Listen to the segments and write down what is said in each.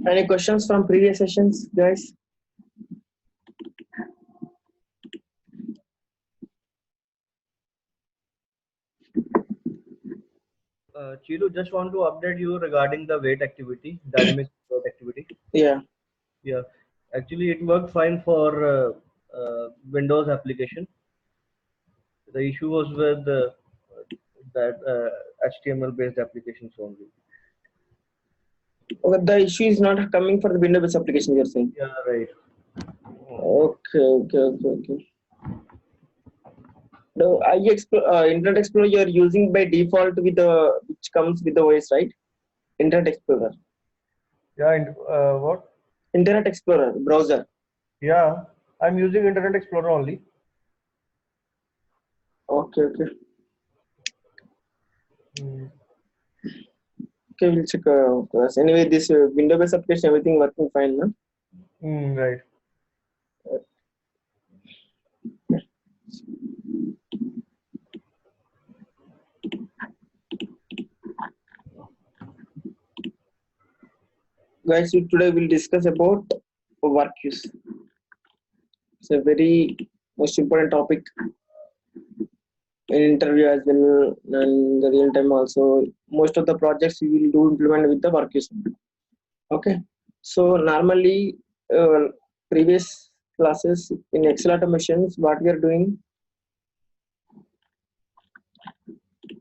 Any questions from previous sessions, guys? Chilu, just want to update you regarding the weight activity, dynamic weight activity. Yeah. Yeah, actually, it worked fine for Windows application. The issue was with that HTML based applications only. Okay, the issue is not coming for the Windows application, you're saying? Yeah, right. Okay. The Internet Explorer you're using by default with the which comes with the OS, right? Internet Explorer. Yeah, and what? Internet Explorer browser. Yeah, I'm using Internet Explorer only. Okay. Mm. Okay, we'll check. Anyway, this Windows application, everything working fine, no? Right. Guys, today we'll discuss about work use. It's a very most important topic in interview as well and the real time also. Most of the projects we will do implement with the work use. Okay. So normally previous classes in Excel automations, what we are doing,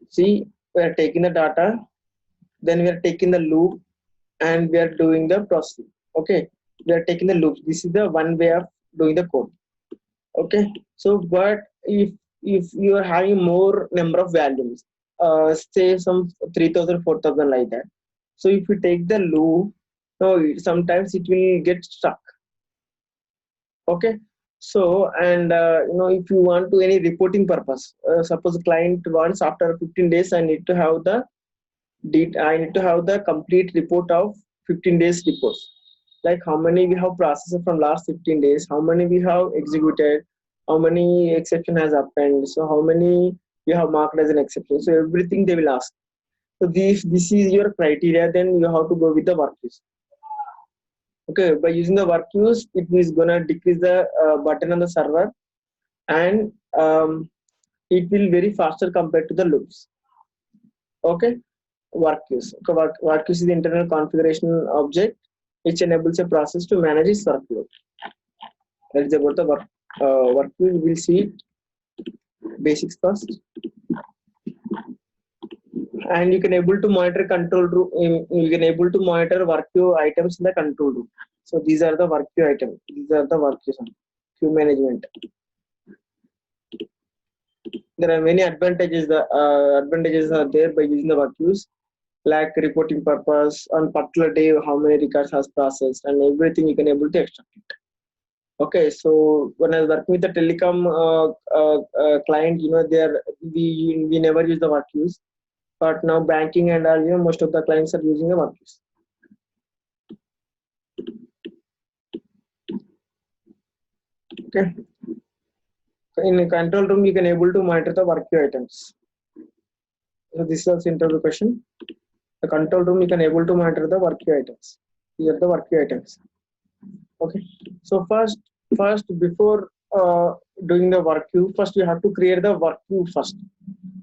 see, we are taking the data, then we are taking the loop and we are doing the processing. Okay, we are taking the loops. This is the one way of doing the code. Okay, so but if you are having more number of values, say some 3000 4000 like that, so if you take the loop, no, sometimes it will get stuck. Okay, so and if you want to any reporting purpose, suppose client wants after 15 days I need to have the complete report of 15 days reports, like how many we have processed from last 15 days, how many we have executed, how many exception has happened, so how many you have marked as an exception, so everything they will ask. So this is your criteria, then you have to go with the work use. Okay, by using the work use, it is gonna decrease the button on the server, and it will very faster compared to the loops. Okay, work use. Okay, work use is the internal configuration object which enables a process to manage its workload. That is about the work use. We will see basics first, and you can able to monitor control room. You can able to monitor work queue items in the control room. So these are the work queue items. These are the work queue management. There are many advantages. The advantages are there by using the work queues, like reporting purpose on particular day how many records has processed and everything you can able to extract it. Okay, so when I was working with the telecom client, we never use the work queues, but now banking and all, most of the clients are using the work queues. Okay, in a control room you can able to monitor the work queue items. So this is also interview question. The control room you can able to monitor the work queue items. These are the work queue items. Okay, so first before doing the work queue, first we have to create the work queue first.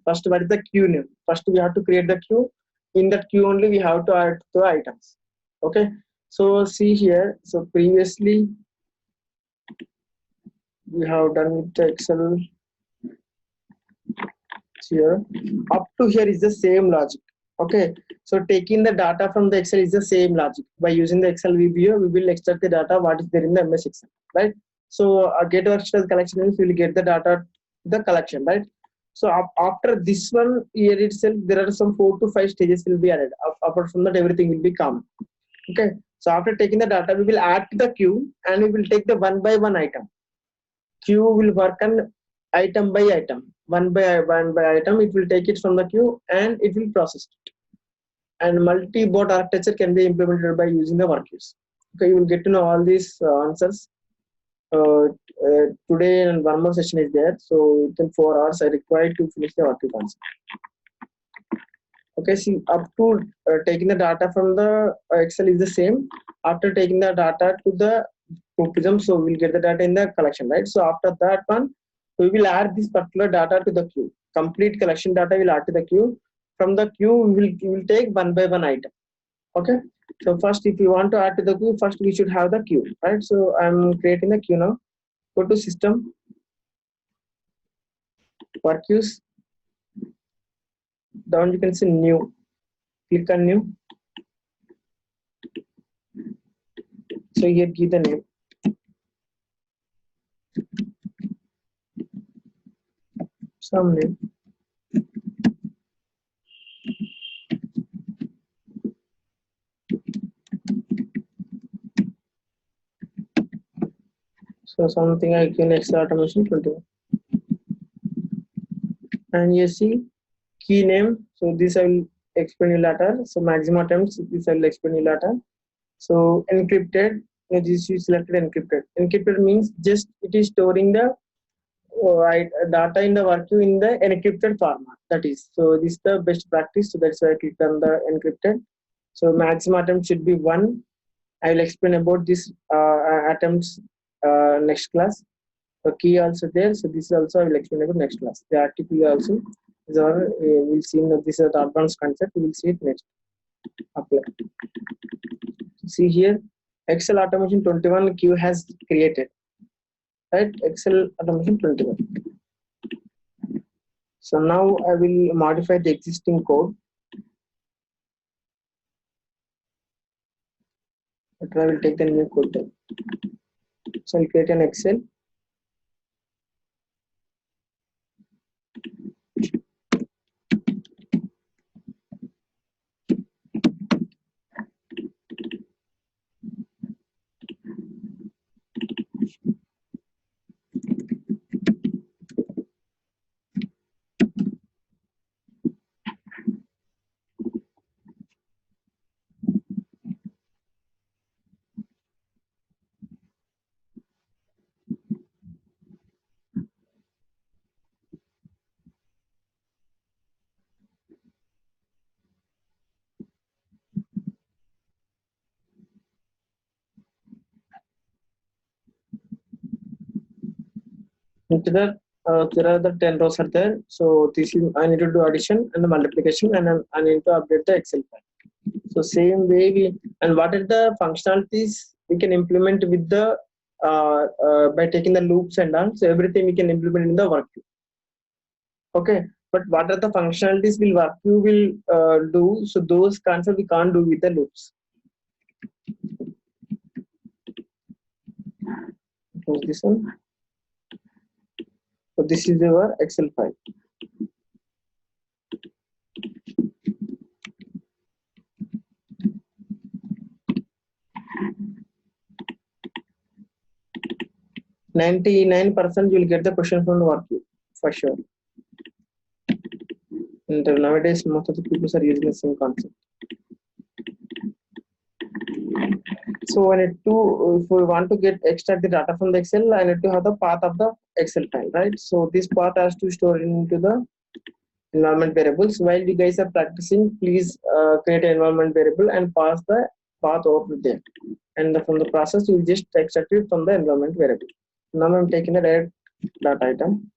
First, what is the queue name? First we have to create the queue. In that queue only we have to add the items. Okay, so see here, so previously we have done with the Excel. Here up to here is the same logic. Okay, so taking the data from the Excel is the same logic. By using the Excel VBA, we will extract the data what is there in the MS Excel, right? So get workspace collection means we will get the data, the collection, right? So after this one here itself, there are some 4 to 5 stages will be added. Apart from that, everything will be common. Okay, so after taking the data, we will add to the queue and we will take the one by one item. Queue will work on item by item, one by item. It will take it from the queue and it will process it. And multi-bot architecture can be implemented by using the work queues. Okay, you will get to know all these answers today, and one more session is there. So within 4 hours, I require to finish the work queue concept. Okay, see up to taking the data from the Excel is the same. after taking the data to the Prism, so we'll get the data in the collection, right? So after that one, we will add this particular data to the queue. Complete collection data will add to the queue. From the queue, we will take one by one item. Okay. So first, if you want to add to the queue, first we should have the queue, right? So I'm creating the queue now. Go to system, work queues. Down you can see new. Click on new. So here give the name. Some name. So something like in Excel automation 21. And you see key name. So this I will explain you later. So maximum attempts, this I will explain you later. So encrypted, this you selected encrypted. Encrypted means just it is storing the data in the work queue in the encrypted format. That is, so this is the best practice. So that's why I clicked on the encrypted. So maximum attempt should be 1. I will explain about this attempts next class. The key also there. So this also I will explain about next class. The RTP also. These are we'll see in this is the advanced concept. We will see it next. Apply. See here, Excel automation 21 queue has created. Right, Excel automation 21. So now I will modify the existing code. But I will take the new code then. So I'll create an Excel. Into the there are the 10 rows are there. So this is I need to do addition and the multiplication, and I need to update the Excel file. So same way we, and what are the functionalities we can implement with the by taking the loops and all. So everything we can implement in the work queue. Okay, but what are the functionalities will work queue will do? So those concepts we can't do with the loops. Close this one. So this is your Excel file. %99% you will get the question from the work queue for sure. And nowadays most of the people are using the same concept. So I need to, if we want to extract the data from the Excel, I need to have the path of the Excel file, right? So this path has to store into the environment variables. While you guys are practicing, please create an environment variable and pass the path over there. And from the process, you will just extract it from the environment variable. Now I'm taking the direct data item.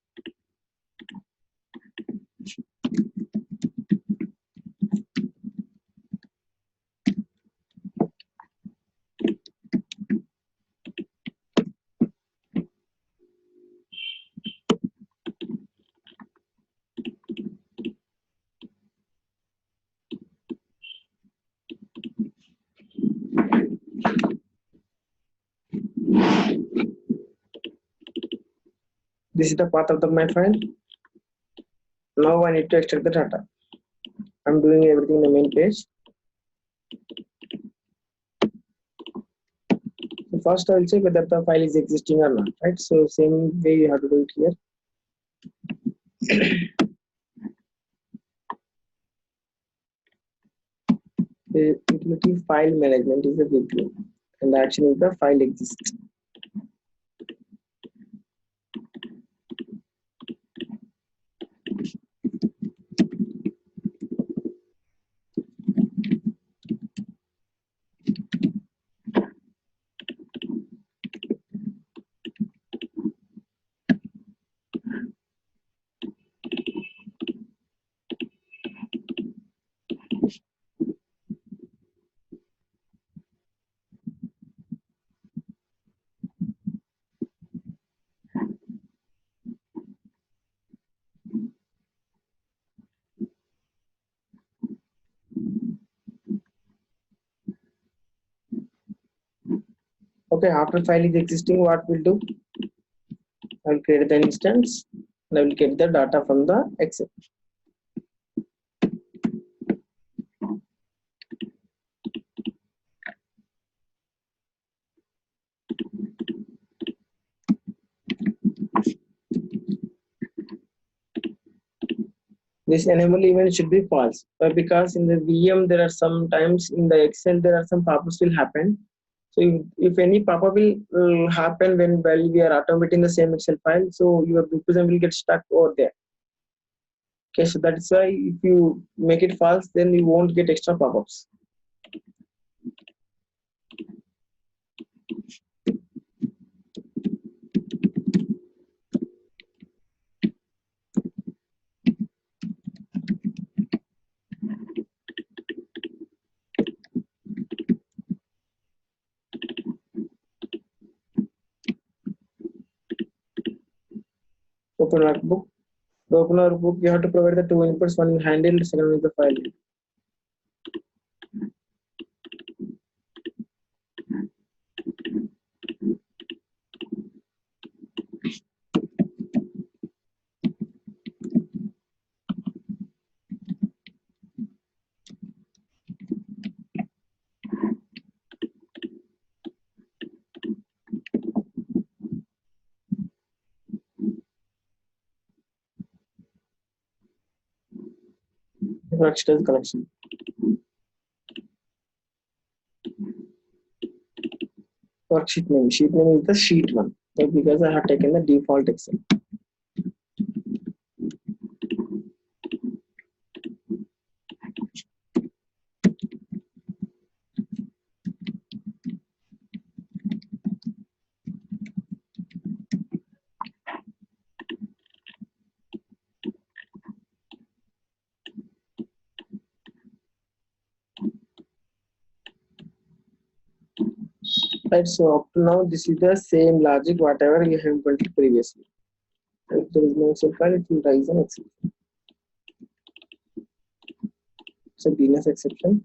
This is the path of my file. Now I need to extract the data. I'm doing everything in the main page. So first I will check whether the file is existing or not, right? So same way you have to do it here. The utility file management is a big tool, and the action is the file exists. Okay, after file is existing, what we'll do? I will create the instance and I will get the data from the Excel. This enable event should be false, because in the VM there are sometimes in the Excel there are some pop-ups will happen. So if any pop-up will happen while we are automating the same Excel file, so your represent will get stuck over there. Okay, so that's why if you make it false, then you won't get extra pop-ups. Open workbook. To open workbook, you have to provide the two inputs: one is handle, second is the file. Worksheet collection. Worksheet name. Sheet name is the sheet one. So because I have taken the default Excel. Right, so up to now this is the same logic whatever you have implemented previously. If there is no Excel file, it will rise an Excel. So DNS exception.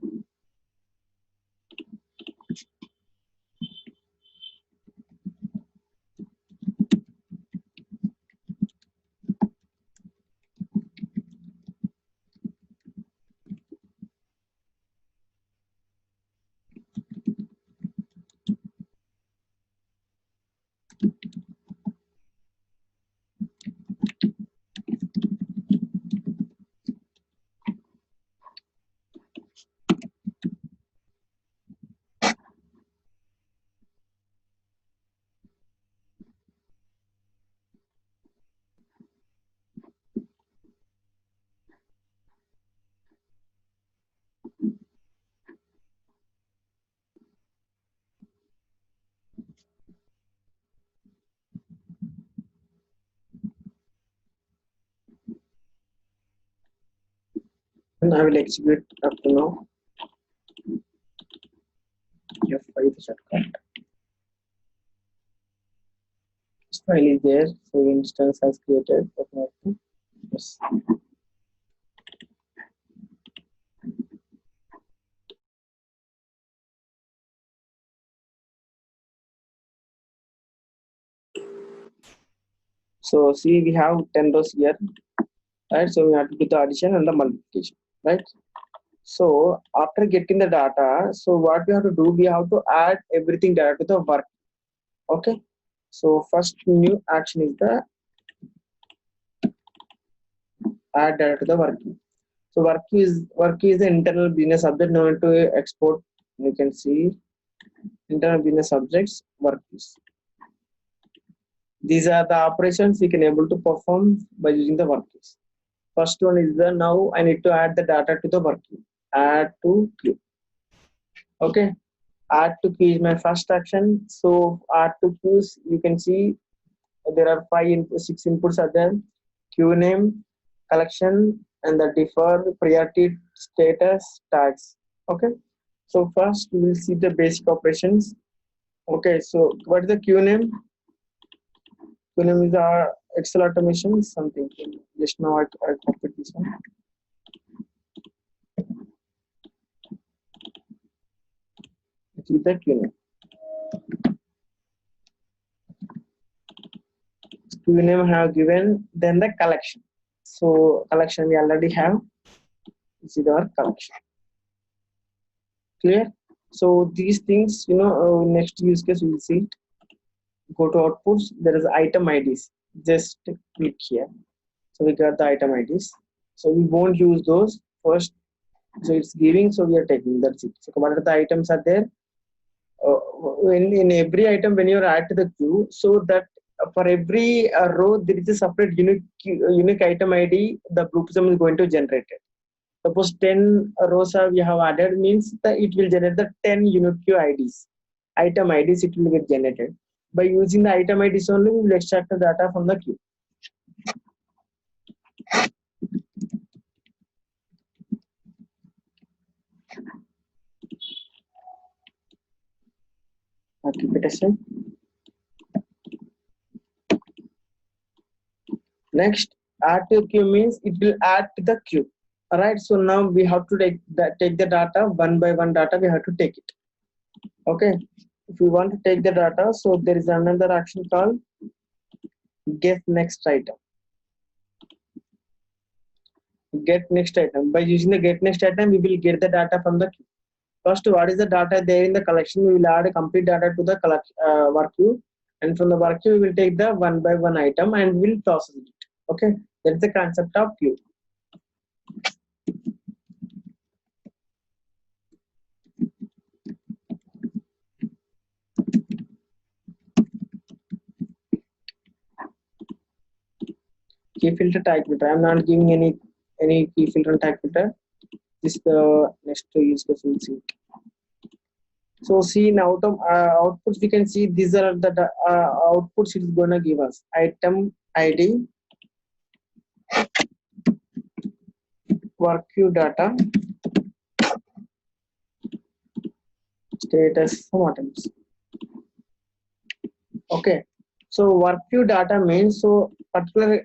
And I will execute up to now. F5 shortcut. This file is there, so instance has created. Yes. So see, we have 10 rows here, right? So we have to do the addition and the multiplication, right? So after getting the data, so what we have to do, we have to add everything data to the work. Okay. So first new action is the add data to the work. So work is the internal business object. No need to export. You can see internal business objects work is. These are the operations you can able to perform by using the work keys. First one is the now I need to add the data to the work queue. Add to queue. Okay. Add to queue is my first action. So add to queues, you can see there are 6 inputs are there: queue name, collection, and the defer, priority, status, tags. Okay. So first we will see the basic operations. Okay. So what is the queue name? Queue name is our Excel automation something. Just now I copied this one. It is the queue name. queue name have given, then the collection. So collection we already have. This is our collection. Clear? So these things, next use case we will see. Go to outputs. There is item IDs. Just click here. So we got the item IDs. So we won't use those first. So it's giving. So we are taking. That's it. So what are the items are there? In every item when you add to the queue, so that for every row there is a separate unique item ID the blue prism is going to generate it. Suppose 10 rows we have added, means that it will generate the 10 unique IDs, item IDs it will get generated. By using the item IDs only, we will extract the data from the queue. I'll keep it aside. Next, add to queue means it will add to the queue. Alright, so now we have to take the data one by one data, we have to take it. Okay, if we want to take the data, so there is another action called get next item. Get next item. By using the get next item, we will get the data from the queue. First, what is the data there in the collection? We will add a complete data to the work queue, and from the work queue, we will take the one by one item and we will process it. Okay, that's the concept of queue. Key filter tag filter. I'm not giving any key filter and tag filter. This is the next use case we'll see. So see in outputs we can see these are the outputs it is gonna give us. Item ID, work queue data, status, some items. Okay, so work queue data means so particular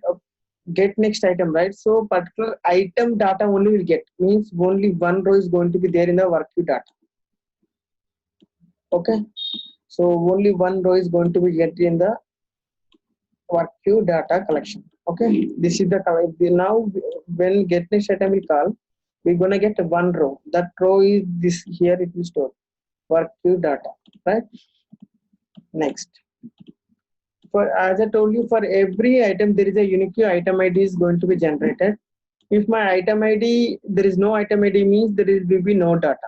get next item, right? So particular item data only will get, means only one row is going to be there in the work queue data. Okay, so only one row is going to be get in the work queue data collection. Okay, this is the now when get next item will call, we're gonna get one row. That row is this here, it will store work queue data, right? Next, for as I told you, for every item there is a unique item ID is going to be generated. If my item ID, there is no item ID means there will be no data,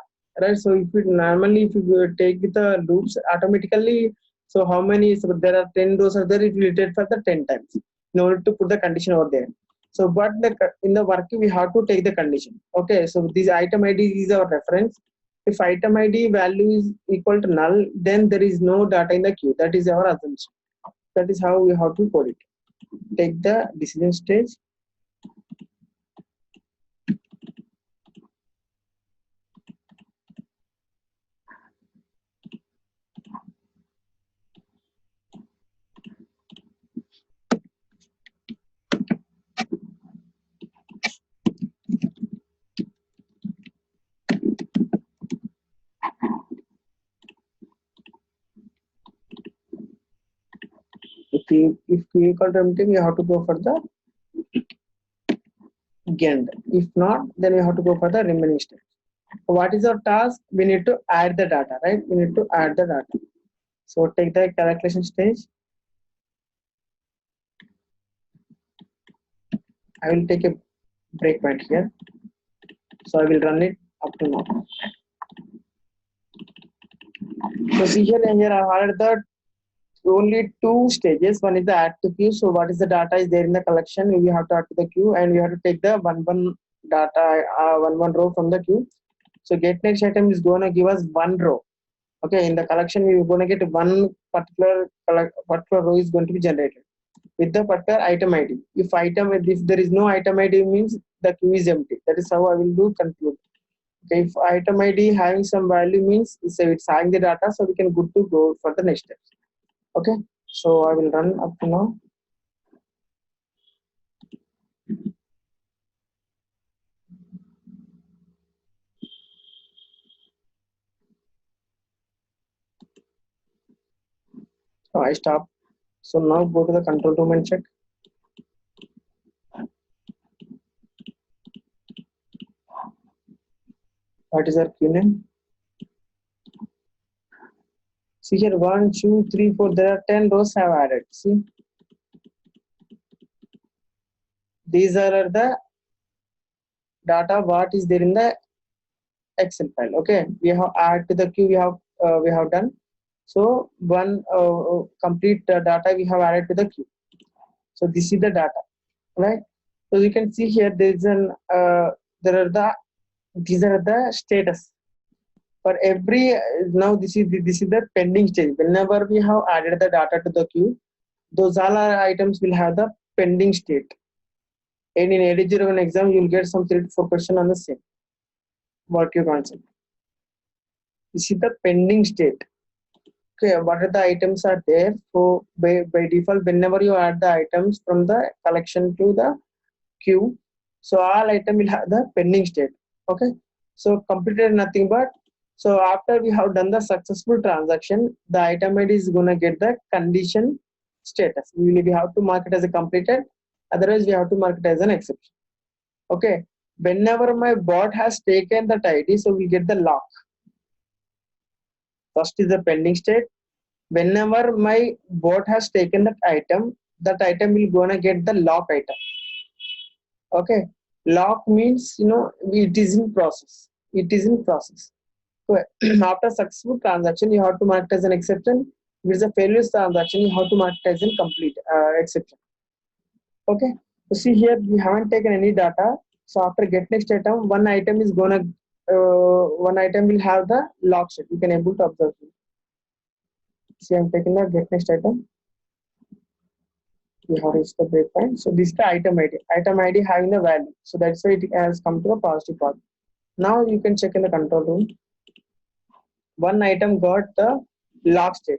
right? So if you normally if you take the loops automatically, so how many, so there are 10 rows are there, it will iterate for the 10 times in order to put the condition over there. So but in the work we have to take the condition. Okay, so this item ID is our reference. If item ID value is equal to null, then there is no data in the queue. That is our assumption. That is how we have to code it. Take the decision stage. If Q equal to empty, we have to go for the end. If not, then we have to go for the remaining step. What is our task? We need to add the data, right? We need to add the data. So take the calculation stage. I will take a breakpoint here. So I will run it up to now. So see here and here I added the only two stages. One is the add to queue. So what is the data is there in the collection? We have to add to the queue, and we have to take the one data one row from the queue. So get next item is going to give us one row. Okay, in the collection we are going to get one particular row is going to be generated with the particular item ID. If there is no item ID means the queue is empty. That is how I will do conclude. Okay, if item ID having some value means it's having the data, so we can good to go for the next steps. Okay, so I will run up to now. So I stop. So now go to the control room and check. What is our queue name? See here, 1, 2, 3, 4. There are 10 rows I have added. See, these are the data what is there in the Excel file. Okay, we have add to the queue. We have done. So one complete data we have added to the queue. So this is the data, right? So you can see here there is an these are the status for every now this is the pending stage. Whenever we have added the data to the queue, those all our items will have the pending state. And in AD01 exam, you will get some 3 to 4 questions on the same work queue concept. This is the pending state. Okay, what are the items are there? So by default, whenever you add the items from the collection to the queue, so all item will have the pending state. Okay, so completed nothing but, so after we have done the successful transaction, the item ID is gonna get the condition status. We have to mark it as a completed, otherwise we have to mark it as an exception. Okay, whenever my bot has taken that ID, so we get the lock. First is the pending state. Whenever my bot has taken that item will gonna get the lock item. Okay, lock means it is in process. It is in process. So after successful transaction, you have to mark it as an exception. If it's a failure transaction, you have to mark it as a complete exception. Okay, so see here we haven't taken any data. So after get next item, one item is gonna one item will have the lock state. You can able to observe it. See, I'm taking the get next item. We have reached the breakpoint. So this is the item ID. Item ID having the value. So that's why it has come to a positive part. Now you can check in the control room. One item got the lock state.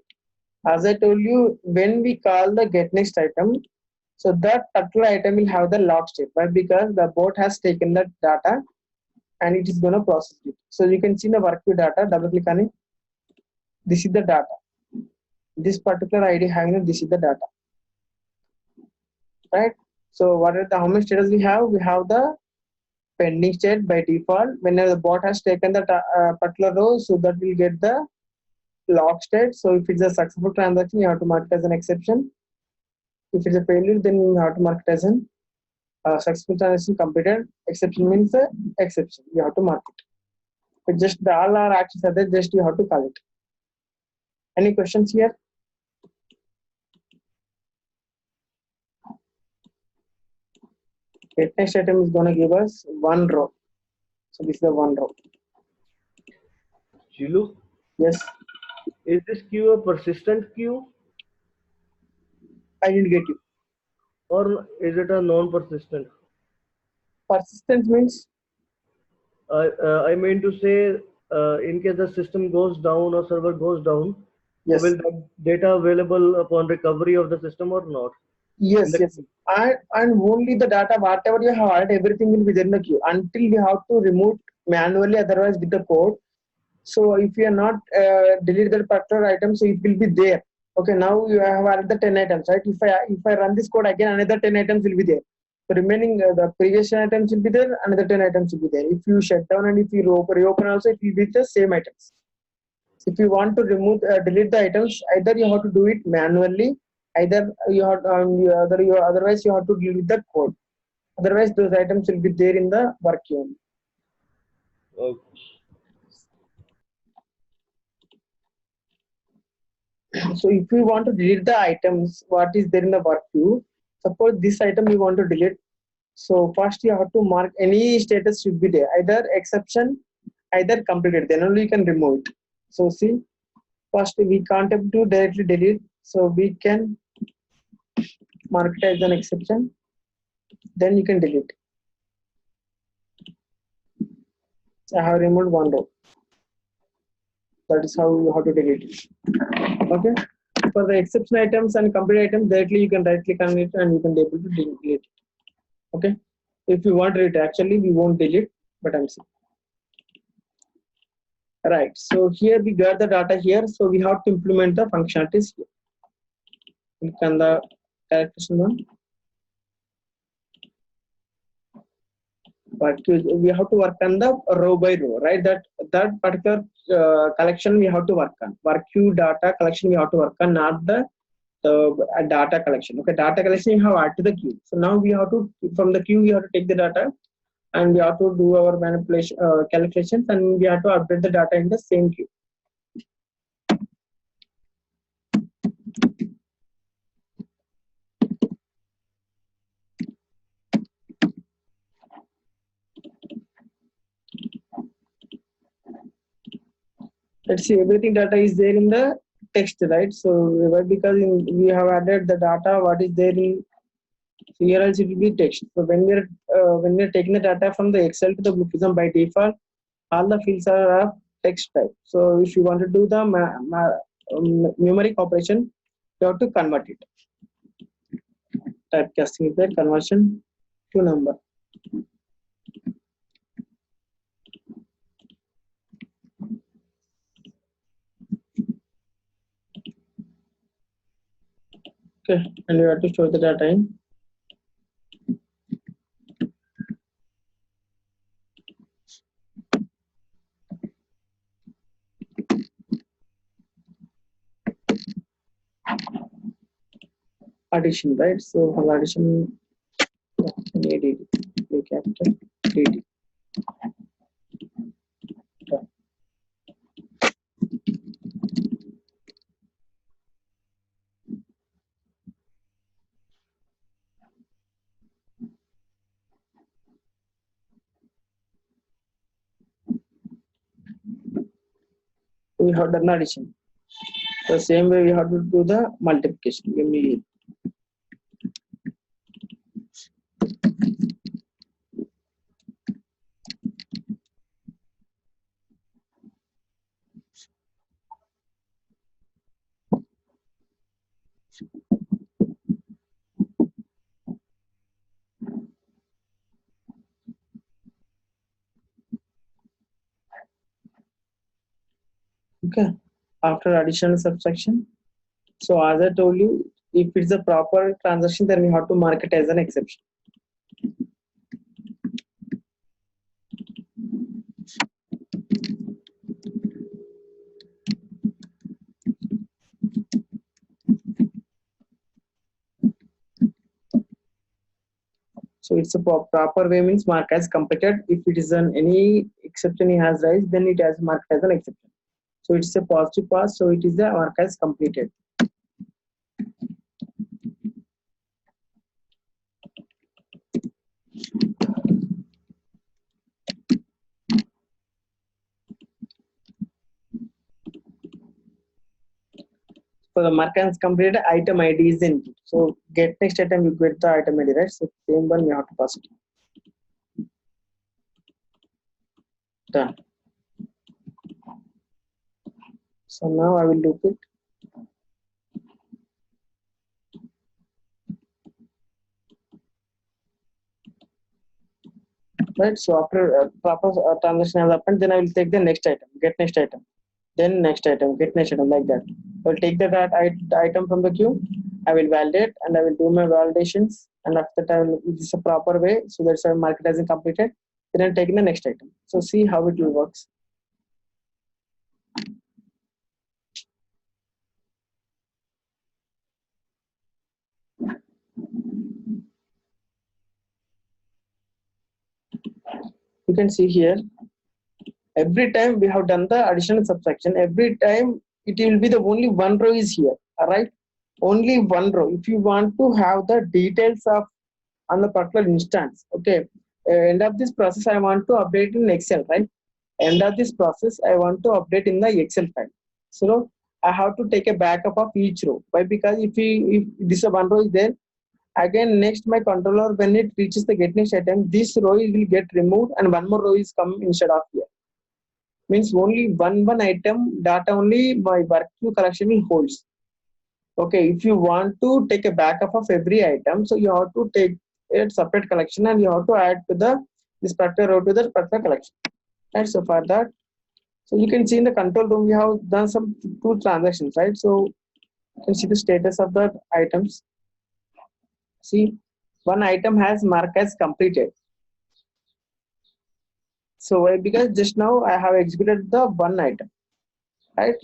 As I told you, when we call the get next item, so that particular item will have the lock state. Why? Because the bot has taken that data and it is going to process it. So you can see the work queue data. Double click on it. This is the data. This particular ID having this is the data. Right? So what are the how many status we have? We have the pending state by default. Whenever the bot has taken the particular row, so that will get the lock state. So if it's a successful transaction, you have to mark it as an exception. If it's a failure, then you have to mark it as an successful transaction completed. Exception means the exception. You have to mark it. But just all our actions are there. Just you have to call it. Any questions here? Get next item is going to give us one row. So this is the one row. Chilu? Yes. Is this queue a persistent queue? I didn't get you. Or is it a non-persistent? Persistence means? I mean to say, in case the system goes down or server goes down, Yes. so will that data available upon recovery of the system or not? Yes, yes. And only the data, whatever you have added, everything will be there in the queue until we have to remove manually, otherwise with the code. So if you are not delete that particular item, so it will be there. Okay, now you have added the 10 items, right? If I run this code again, another 10 items will be there. The remaining the previous 10 items will be there, another 10 items will be there. If you shut down and if you reopen also, it will be the same items. If you want to remove delete the items, either you have to do it manually, either you have otherwise you have to delete the code. Otherwise those items will be there in the work queue. Okay. So if you want to delete the items, what is there in the work queue? Suppose this item you want to delete. So first you have to mark any status should be there, either exception, either completed. Then only you can remove it. So see, first we can't able to directly delete. So we can mark it as an exception. Then you can delete. I have removed one row. That is how you have to delete it. Okay. For the exception items and complete items, directly you can right click on it and you can be able to delete it. Okay. If you want it, actually we won't delete, but I'm saying. Right. So here we got the data here. So we have to implement the functionalities here. Click on the calculation one. We have to work on the row by row, right? That particular collection we have to work on. Work queue data collection we have to work on, not the data collection. Okay, data collection you have add to the queue. So now we have to, from the queue we have to take the data, and we have to do our manipulation calculations, and we have to update the data in the same queue. Let's see, everything data is there in the text, right? So because we have added the data what is there in here, else it will be text. So when we're taking the data from the Excel to the Blue Prism, by default all the fields are of text type. So if you want to do the numeric operation, you have to convert it. Typecasting is there, conversion to number. Okay, and you have to show the data in. Addition, right? So for addition, ADD, capital DD. We have done addition. The same way we have to do the multiplication. Give me okay. After addition and subtraction. So as I told you, if it's a proper transaction, then we have to mark it as an exception. So it's a proper way means mark as completed. If it is an any exception he has raised, then it has marked as an exception. So it's a positive pass, so it is the mark as completed. So the mark as completed, item ID is input. So get next item, you get the item ID, right? So same one we have to pass it. Done. So now I will loop it. Right. So after proper transaction has happened, then I will take the next item, get next item, then next item, get next item, like that. I will take that item from the queue. I will validate and I will do my validations, and after that I will, this is a proper way. So that's why market hasn't completed. Then I'm taking the next item. So see how it will works. You can see here, every time we have done the addition and subtraction, every time it will be the only one row is here. All right, only one row. If you want to have the details of on the particular instance, okay, end of this process I want to update in Excel, right? End of this process I want to update in the Excel file. So I have to take a backup of each row. Why? Because if this one row is there, again next my controller, when it reaches the get next item, this row will get removed and one more row is come instead of here. Means only one item data only my work queue collection will holds. Okay, if you want to take a backup of every item, so you have to take a separate collection and you have to add to the this particular row to the particular collection. And so for that, so you can see in the control room we have done some two transactions, right? So You can see the status of the items. See, one item has marked as completed. So why? Because just now I have executed the one item, right?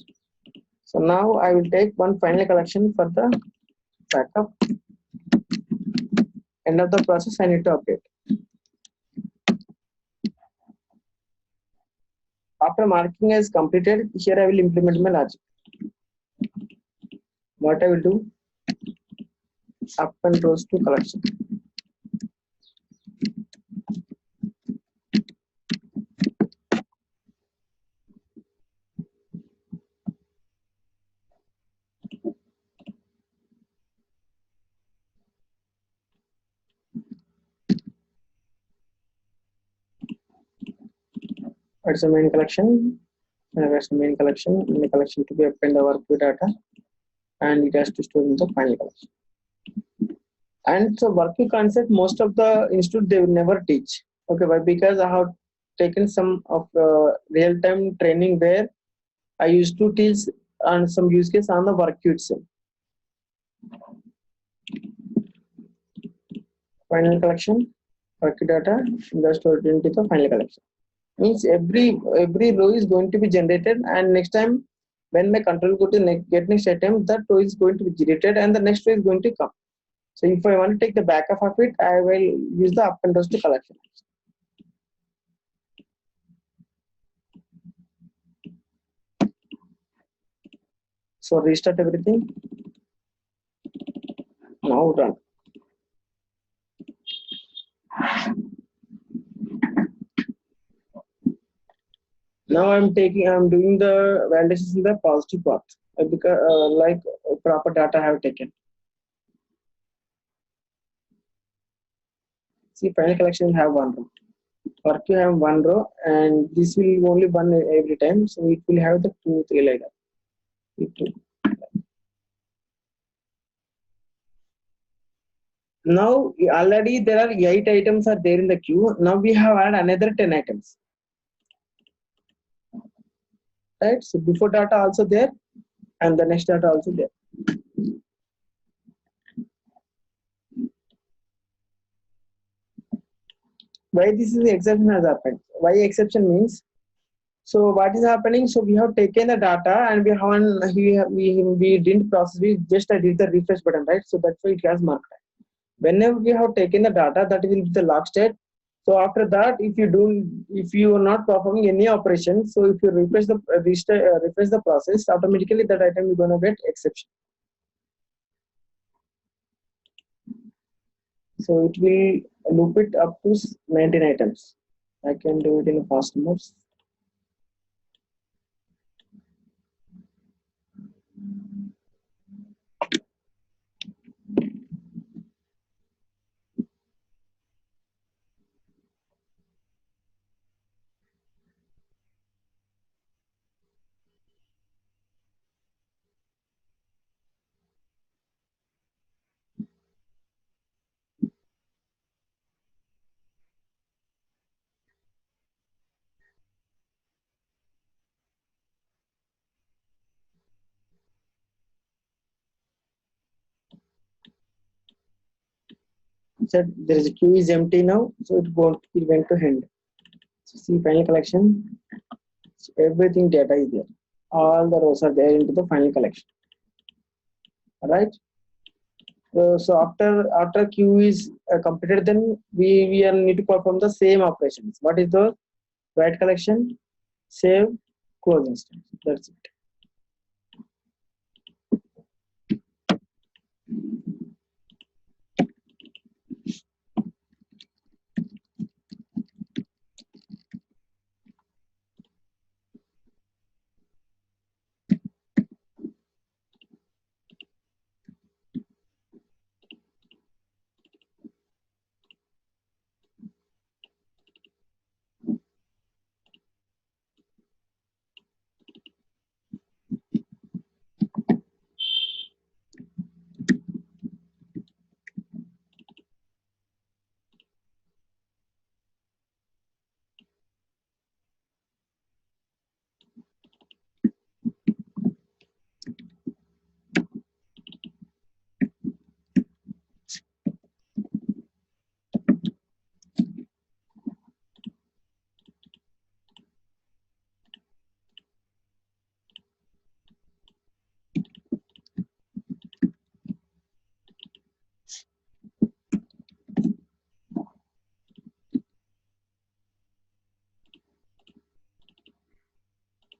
So now I will take one final collection for the backup. End of the process, I need to update. After marking as completed, here I will implement my logic. What I will do, append rows to collection. It's a main collection. That's the main collection. In the collection to be append the work data, and it has to store in the final collection. And so working concept, most of the institute they will never teach. Okay, why? Because I have taken some of real-time training where I used to teach on some use case on the work itself. Final collection, work data, just stored into the final collection. Means every row is going to be generated, and next time when my control go to get next item, that row is going to be generated and the next row is going to come. So if I want to take the backup of it, I will use the append rows to collection. So restart everything. Now run. Now I'm doing the validation in the positive path because like proper data I have taken. See, final collection will have one row. Work you have one row, and this will only one every time. So it will have the 2, 3 like that. Now already there are 8 items are there in the queue. Now we have added another 10 items. Right? So before data also there, and the next data also there. Why this is exception has happened? Why exception means? So what is happening? So we have taken the data and we didn't process. We just did the refresh button, right? So that's why it has marked. Whenever we have taken the data, that will be the log state. So after that, if you are not performing any operation, so if you refresh the process, automatically that item is gonna get exception. So it will loop it up to 19 items. I can do it in a fast mode. Said there is a queue is empty now, so it went to end. So see final collection. So everything data is there. All the rows are there into the final collection. All right. So after queue is completed, then we need to perform the same operations. What is the write collection, save, close instance. That's it.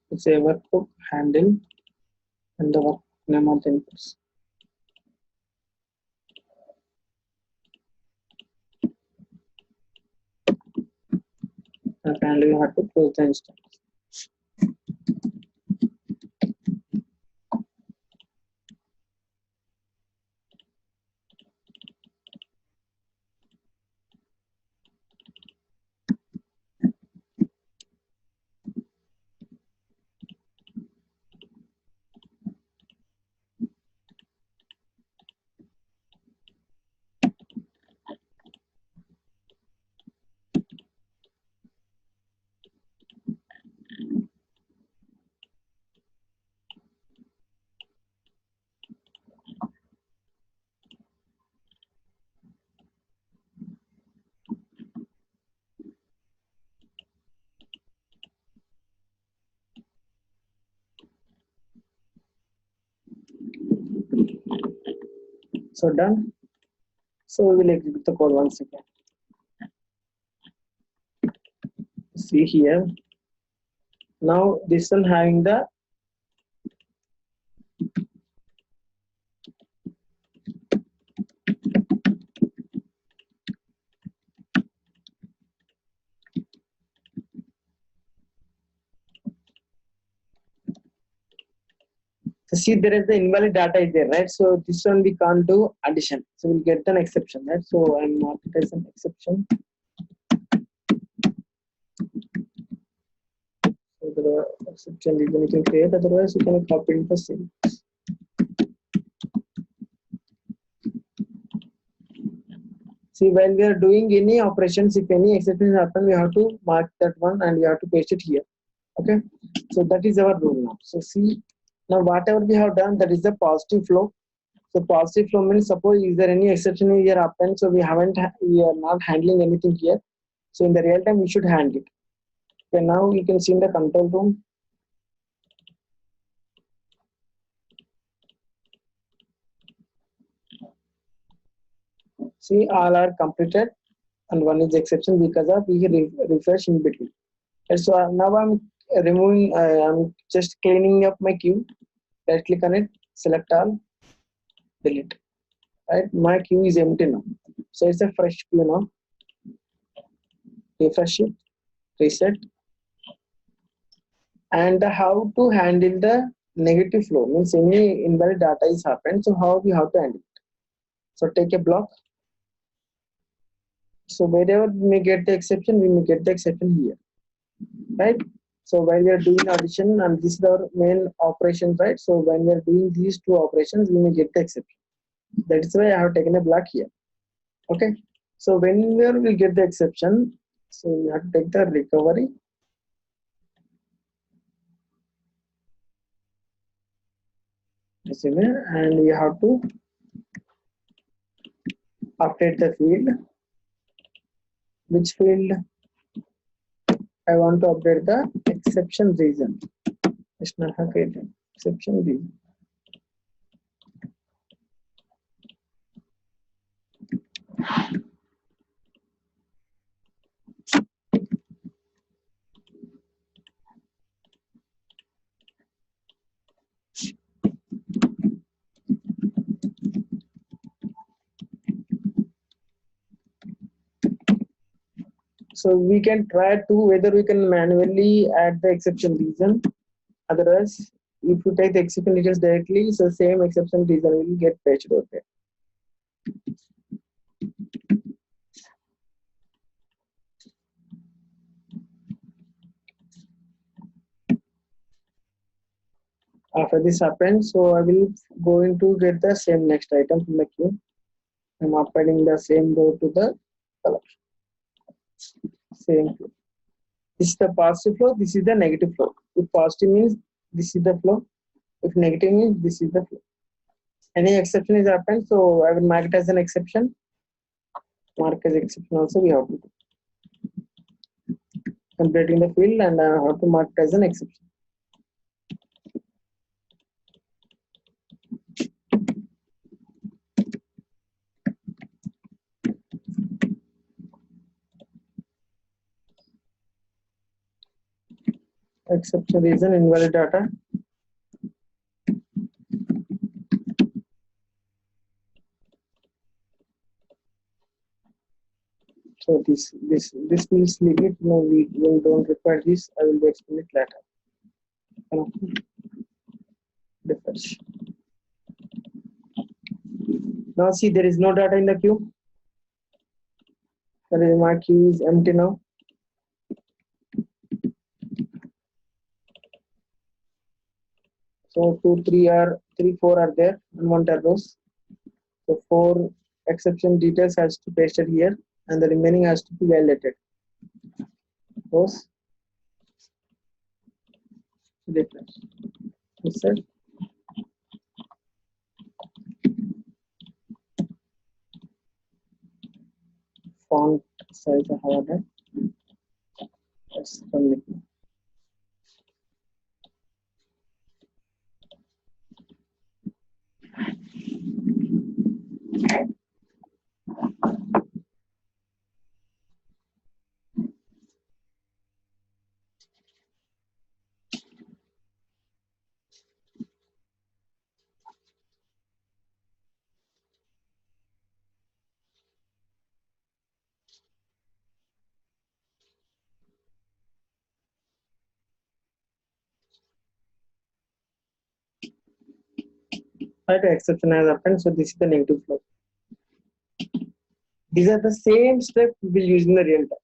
It's a workbook handle and the work name of the inputs. And finally, you have to close the instance. So done. So we will execute the code once again. See here. Now this one having the see there is the invalid data is there, right? So this one we can't do addition. So we'll get an exception, right? So I'm mark it as an exception. So the exception reason you can create, otherwise you can copy it the same. See, when we are doing any operations, if any exception happen, we have to mark that one and we have to paste it here. Okay, so that is our rule now. So see, now whatever we have done, that is the positive flow. So positive flow means suppose is there any exception here happen, so we are not handling anything here. So in the real time we should handle it. Okay, now you can see in the control room. See, all are completed and one is exception because of we refresh in between. And so now I'm removing, I'm just cleaning up my queue. Right click on it, select all, delete. Right, my queue is empty now. So it's a fresh queue now. Refresh it, reset. And how to handle the negative flow means any invalid data is happened. So how we have to handle it? So take a block. So wherever we may get the exception, we may get the exception here, right? So when we are doing addition and this is our main operation, right? So when we are doing these two operations, we may get the exception. That is why I have taken a block here. Okay. So whenever we get the exception, so we have to take the recovery. Resume, and we have to update the field. Which field? I want to update the exception reason. Exception reason. So we can try to whether we can manually add the exception reason. Otherwise, if you take the exception reasons directly, so same exception reason will get patched out there. After this happens, so I will going to get the same next item from the queue. I'm appending the same row to the collection. Same flow. This is the positive flow, this is the negative flow. If positive means this is the flow, if negative means this is the flow. Any exception is happened, so I will mark it as an exception. Mark as exception also we have to do. Completing the field and I have to mark it as an exception. Exception reason invalid data. So this will leave it. No, we don't require this. I will explain it later. Differs. Now see, there is no data in the queue. That is, my queue is empty now. So 2, 3, 4 are there and 1 rows. So 4 exception details has to be pasted here, and the remaining has to be validated. Those difference. Insert. Font size I have that. Yes, right, exception has happened. So this is the negative flow. These are the same steps we will use in the real time.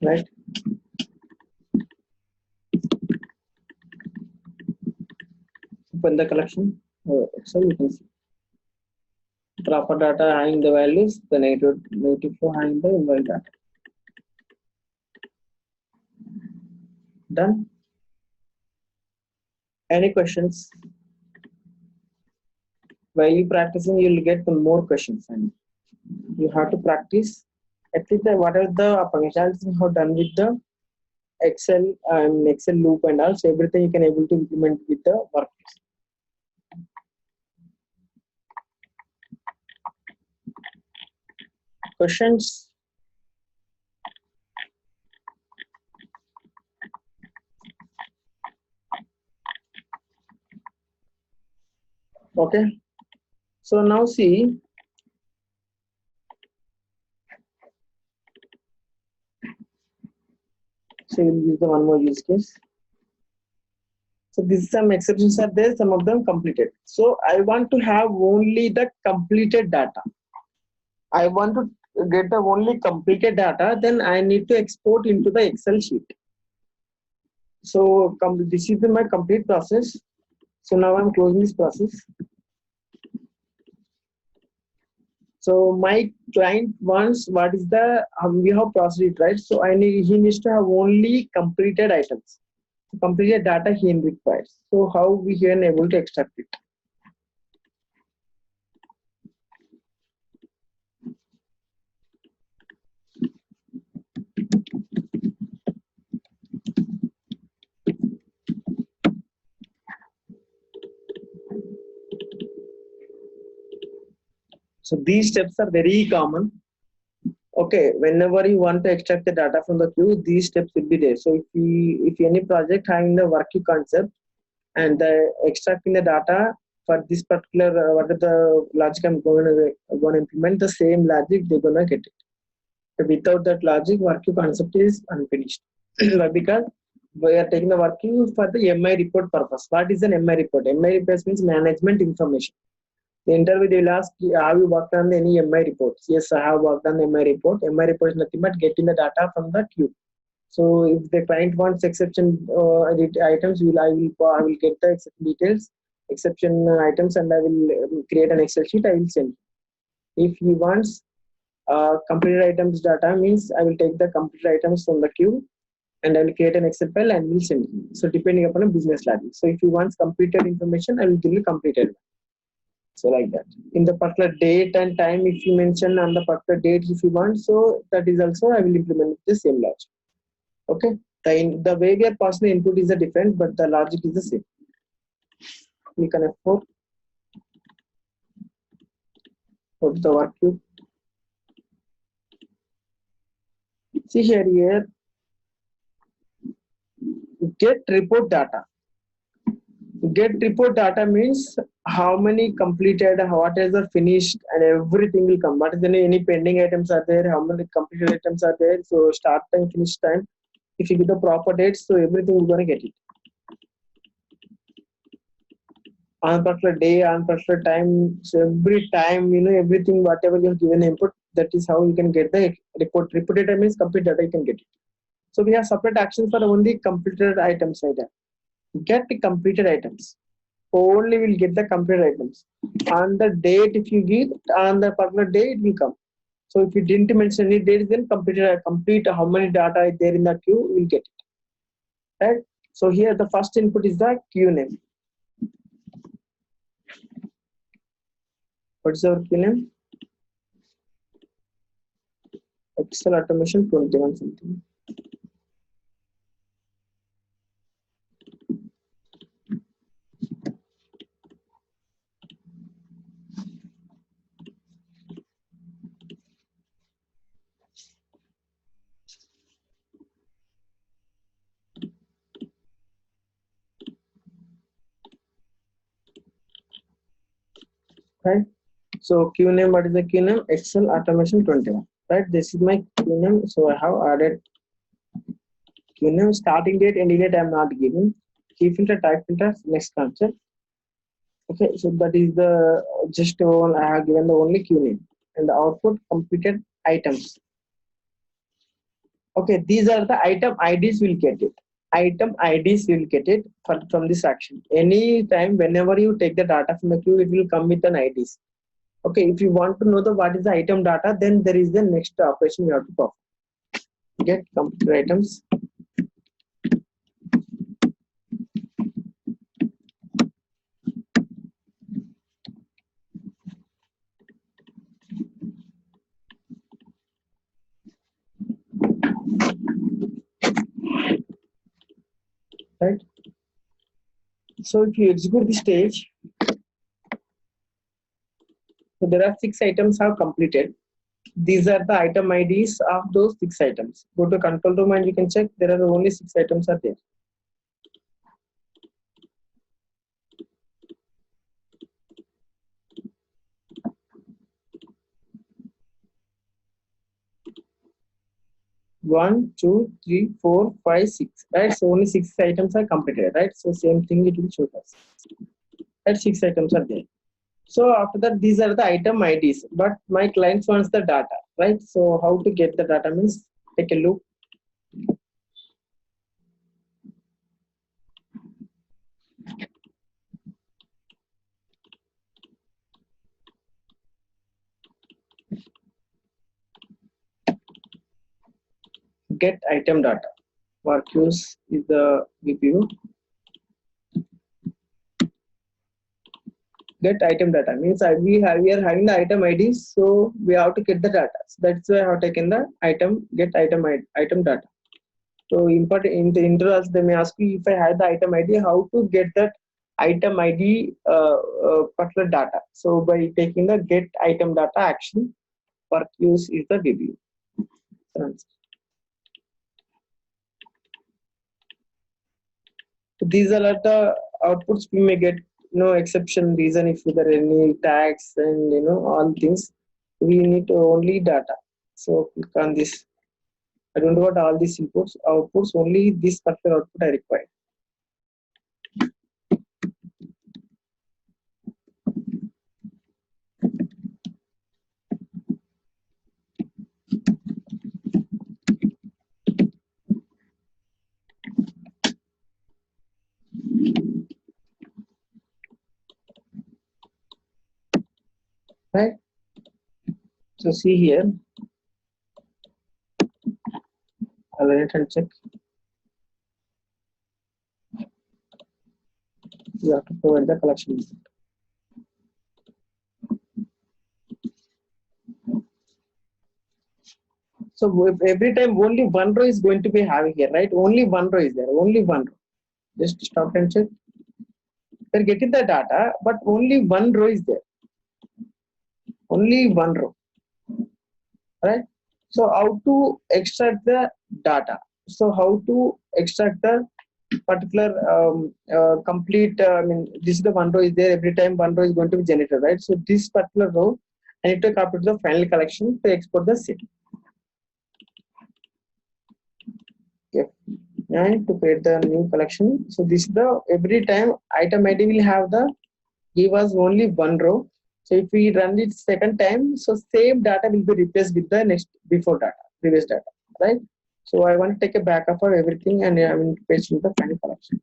Right. Open the collection. So you can see proper data having the values, the negative flow having the invalid data. Done. Any questions? While you practicing, you'll get the more questions, and you have to practice at least whatever the functionalities you have done with the Excel and Excel loop and also everything you can able to implement with the workplace. Questions? Okay. So now see. So we'll use the one more use case. So these some exceptions are there, some of them completed. So I want to have only the completed data. I want to get the only completed data, then I need to export into the Excel sheet. So this is my complete process. So now I'm closing this process. So my client wants what is the we have processed it, right? So he needs to have only completed items, completed data he requires. So how we can able to extract it? So these steps are very common. Okay, whenever you want to extract the data from the queue, these steps will be there. So if any project having the work queue concept and the extracting the data for this particular what are the logic I'm going to implement, the same logic they're gonna get it. Without that logic, work queue concept is unfinished. Because we are taking the work queue for the MI report purpose. What is an MI report? MI report means management information. The interview they will ask, have you worked on any MI reports? Yes, I have worked on the MI report. MI report is nothing but getting the data from the queue. So if the client wants exception items, I will get the exception details, exception items, and I will create an Excel sheet. I will send. If he wants completed items data, means I will take the completed items from the queue and I will create an Excel file and will send him. So depending upon a business logic. So if he wants completed information, I will give you completed. So like that. In the particular date and time, if you mention on the particular date, if you want, so that is also I will implement the same logic. Okay. The way we are passing the input is a different, but the logic is the same. We can afford the work queue. See here, get report data. Get report data means how many completed, what is the finished, and everything will come. What is any pending items are there, how many completed items are there, so start time, finish time. If you give the proper dates, so everything you're gonna get it. On particular day, on particular time, so every time, everything, whatever you have given input, that is how you can get the report. Report data means complete data, you can get it. So we have separate actions for only completed items like that. Get the completed items. Only will get the completed items. On the date, if you give, on the particular day, it will come. So if you didn't mention any dates, then complete how many data is there in the queue, you will get it. Right? So here the first input is the queue name. What is our queue name? Excel automation 21 something. Right? So queue name, what is the queue name? Excel automation 21. Right? This is my queue name. So I have added queue name. Starting date, ending date I am not giving. Key filter, type filter, next concept. Okay, so that is the just one I have given the only queue name and the output completed items. Okay, these are the item IDs will get it. Item IDs will get it from this action. Anytime, whenever you take the data from the queue, it will come with an IDs. Okay, if you want to know the what is the item data, then there is the next operation you have to perform. Get completed items. Right. So if you execute this stage, so there are 6 items have completed. These are the item IDs of those 6 items. Go to control room and you can check there are only 6 items are there. One, two, three, four, five, six. Right. So only 6 items are completed. Right. So same thing it will show us. Right. 6 items are there. So after that, these are the item IDs. But my clients wants the data. Right. So how to get the data means take a look. Get item data. Work use is the VPO. Get item data means we are having the item IDs, so we have to get the data. So that's why I have taken the item get item data. So important in the intervals they may ask you if I have the item ID, how to get that item ID particular data. So by taking the get item data action, work use is the VPO. These are the outputs we may get. No exception reason if there are any tags and all things, we need only data. So click on this. I don't want all these inputs, outputs, only this particular output I require. Right. So see here, I'll run it and check. You have to provide the collection. So every time only one row is going to be having here, right? Only one row is there, only one row. Just stop and check. They're getting the data, but only one row is there. Only one row, right? So how to extract the data? So how to extract the particular complete, I mean, this is the one row is there, every time one row is going to be generated, right? So this particular row, I need to copy to the final collection to export the set. Okay. And to create the new collection. So this is the every time item ID will have the give us only one row. So if we run it second time, so same data will be replaced with the next before data, previous data, right? So I want to take a backup of everything and I will paste in the final collection.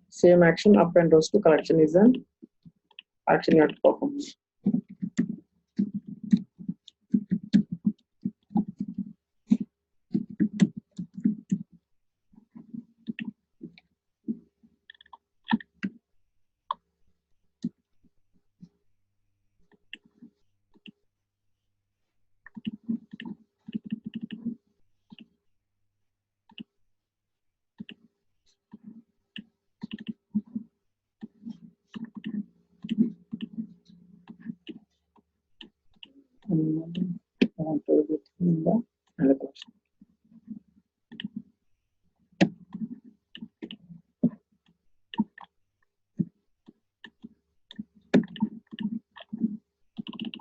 Same action, up and rows to collection is an action you have to perform.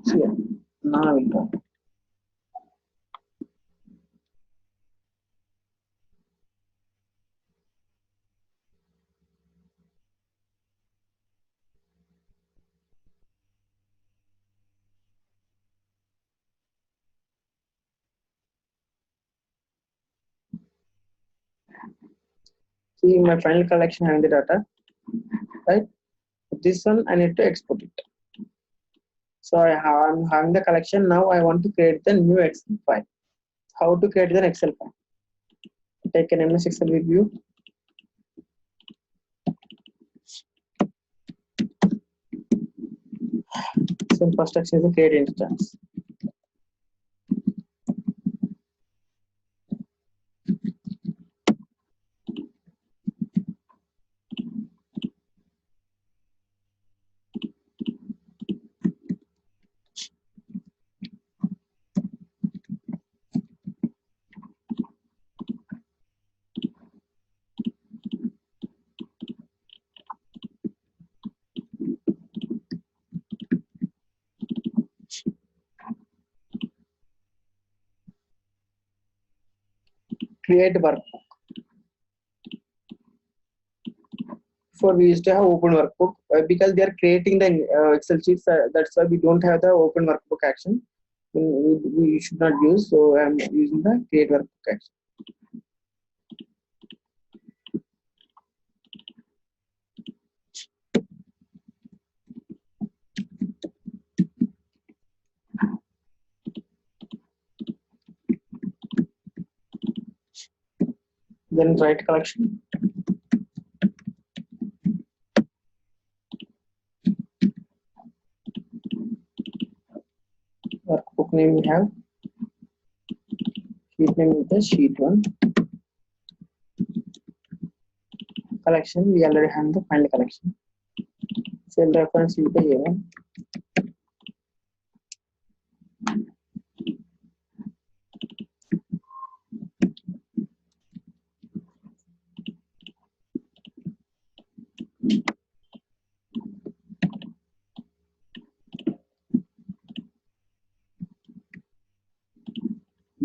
So yeah, now I will go. See my final collection having the data, right? This one I need to export it. So I'm having the collection. Now I want to create the new Excel file. How to create the Excel file? Take an MS Excel view. So first action is to create instance. Create workbook. For we used to have open workbook because they are creating the Excel sheets. That's why we don't have the open workbook action. We should not use. So I'm using the create workbook action. Then write collection. Workbook name we have. Sheet name is the sheet 1. Collection we already have the final collection. Cell reference is the A1.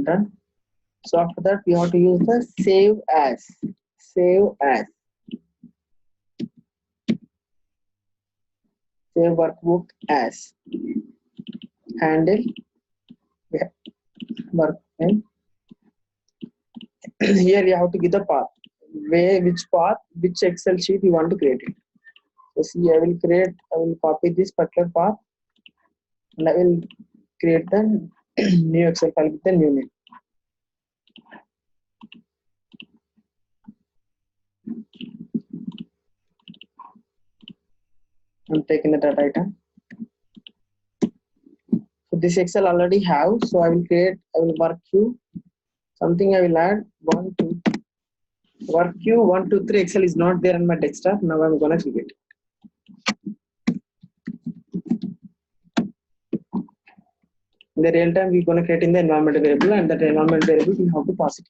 Done. So after that we have to use the save as. Save as. Save workbook as. Handle work name. Here you have to give the path. Which path, which Excel sheet you want to create it. So see, I will copy this particular path and I will create the new Excel file with the new name. I'm taking the data item. So this Excel already have, so I will work queue. Something I will add 1, 2, work queue 1, 2, 3. Excel is not there on my desktop. Now I'm gonna click it. In the real time, we're gonna create in the environment variable, and that environment variable we have to pass it.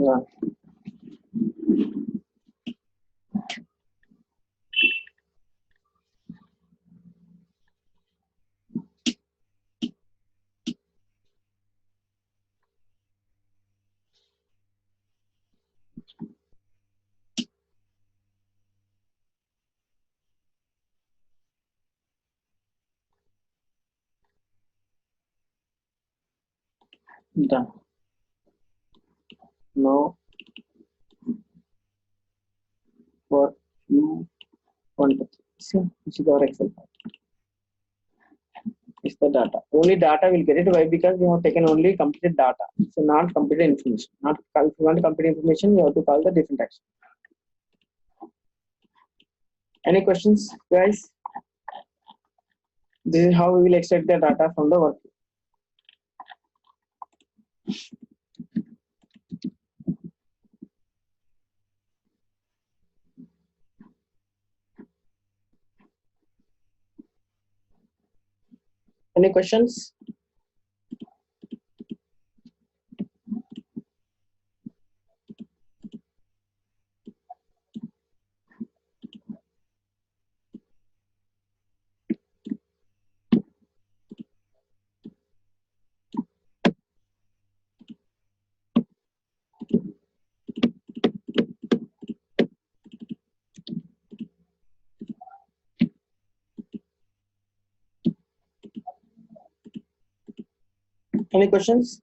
Yeah. Done. Now for you want to see which is our Excel file. It's the data. Only data will get it. Why? Because we have taken only completed data. So not completed information. Not if you want completed information, you have to call the different action. Any questions, guys? This is how we will extract the data from the work. Any questions? Any questions?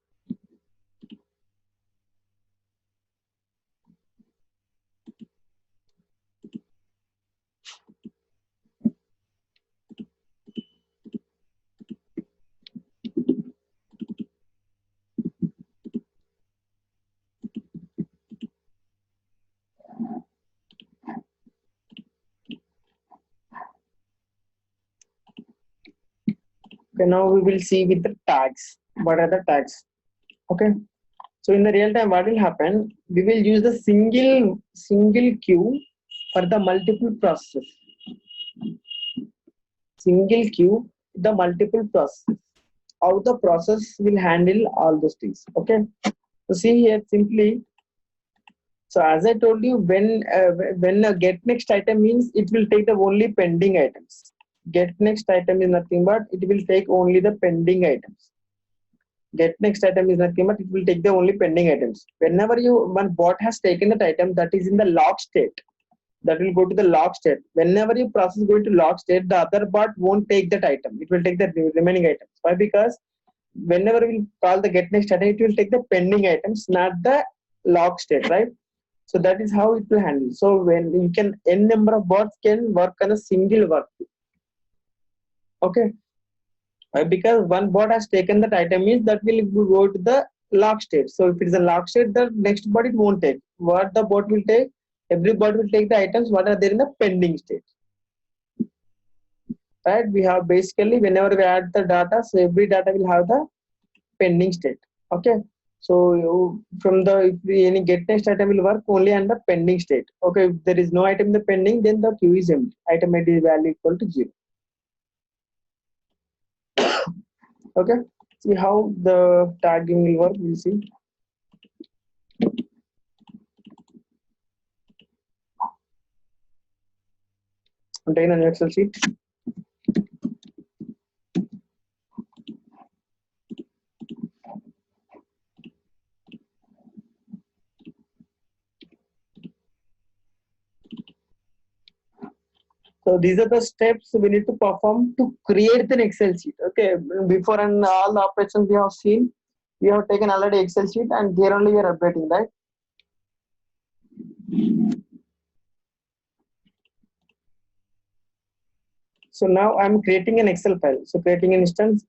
Okay, now we will see with the tags. What are the tags? Okay. So in the real time, what will happen? We will use the single queue for the multiple processes. Single queue, the multiple processes. How the process will handle all those things. Okay. So see here simply. So as I told you, when a get next item means it will take the only pending items. Get next item is nothing but it will take only the pending items. Get next item is nothing but it will take the only pending items. Whenever one bot has taken that item that is in the lock state, that will go to the lock state. Whenever you process going to lock state, the other bot won't take that item. It will take the remaining items. Why? Because whenever we call the get next item, it will take the pending items, not the lock state, right? So that is how it will handle. So when you can n number of bots can work on a single work. Okay. Because one bot has taken that item means that will go to the lock state. So if it is a lock state, the next bot it won't take. What the bot will take, every bot will take the items what are there in the pending state. Right? We have basically whenever we add the data, so every data will have the pending state. Okay. So from the any get next item will work only on the pending state. Okay. If there is no item in the pending, then the queue is empty. Item ID value equal to 0. Okay, see how the tagging will work. We'll see. I'm taking an Excel sheet. So these are the steps we need to perform to create an Excel sheet. Okay, before and all the operations we have seen, we have taken already Excel sheet, and here only we are updating, right? So now I'm creating an Excel file. So creating an instance,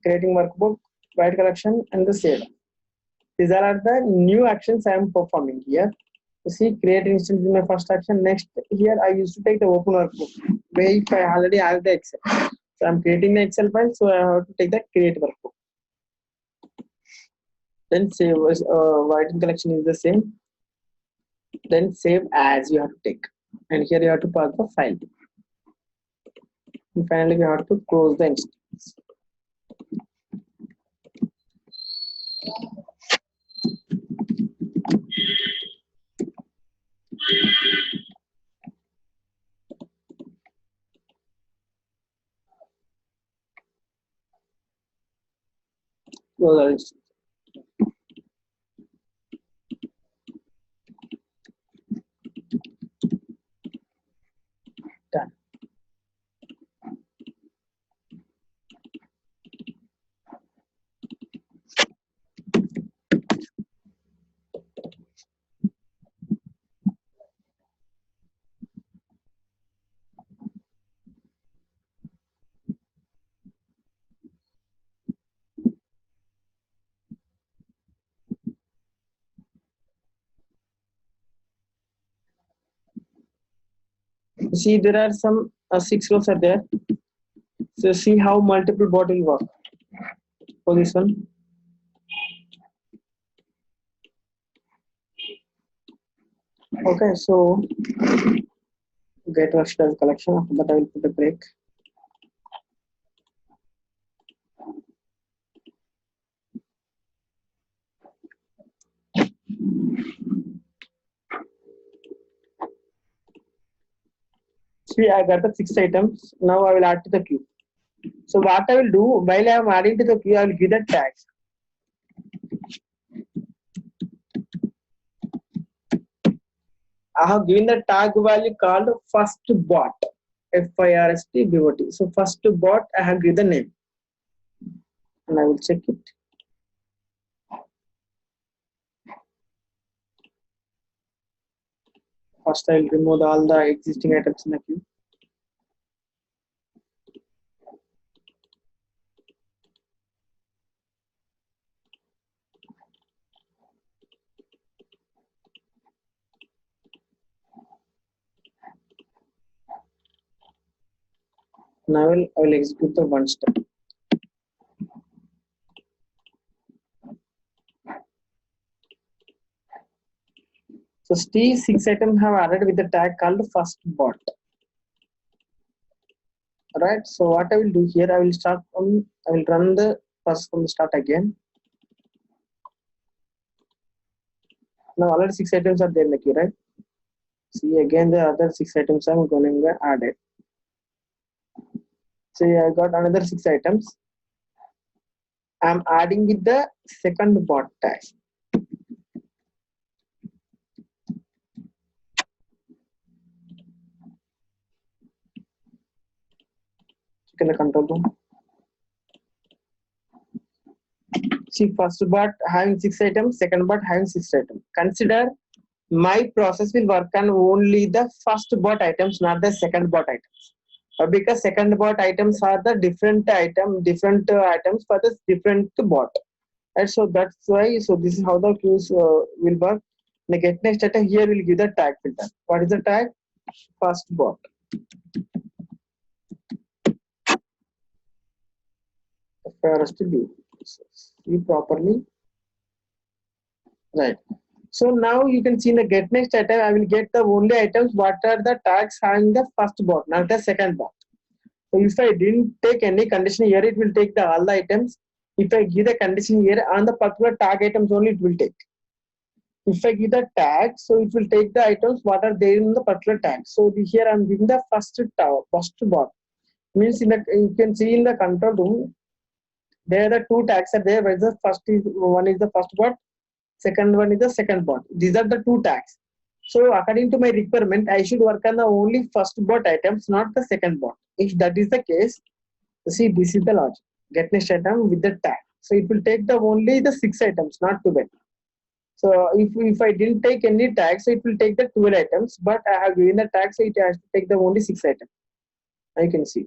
creating workbook, write collection, and the save. These are the new actions I am performing here. You see, create instance is my first action. Next, here I used to take the open workbook, where if I already have the Excel. So I'm creating the Excel file, so I have to take the create workbook. Then save as writing collection is the same. Then save as you have to take, and here you have to pass the file. And finally, we have to close the instance. Close the instance. Done. See, there are some 6 rows are there. So see how multiple bot will work for this one. Okay, so get worksheet as collection. After that, I will put a break. See, I got the 6 items. Now I will add to the queue. So what I will do while I am adding to the queue, I will give the tags. I have given the tag value called first bot, FIRST BOT. So first bot, I have given the name, and I will check it. First, I will remove all the existing items in the queue. Now I will execute the one step. So still 6 items have added with the tag called first bot. Right. So what I will do here, I will run the first from the start again. Now already 6 items are there in the queue, right? See again the other 6 items I'm going to add it. See, I got another 6 items. I'm adding with the second bot tag. Check in the control room. See, first bot having 6 items, second bot having 6 items. Consider my process will work on only the first bot items, not the second bot items. Because second bot items are the different items for the different bot. And so that's why, so this is how the queues will work. The get next data here will give the tag filter. What is the tag? First bot. First view. See properly. Right. So now you can see in the get next item, I will get the only items what are the tags having the first bot, not the second bot. So if I didn't take any condition here, it will take all the items. If I give the condition here on the particular tag items only, it will take. If I give the tag, so it will take the items what are there in the particular tag. So here I'm giving the first bot. Means you can see in the control room, there the 2 tags are there. Where one is the first bot, second one is the second bot. These are the 2 tags. So according to my requirement, I should work on the only first bot items, not the second bot. If that is the case, see, this is the logic. Get next item with the tag. So it will take the only the 6 items, not 12. So if I didn't take any tags, so it will take the 12 items, but I have given the tag, so it has to take the only 6 items. I can see.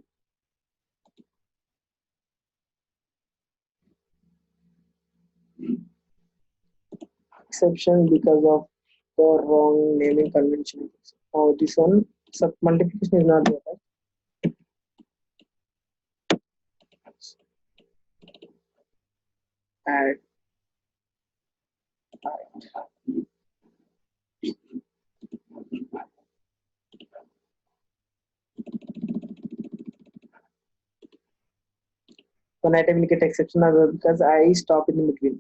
Exception because of the wrong naming convention. Oh, this one, sub multiplication is not there, right? Add. One item will get exception because I stop in the between.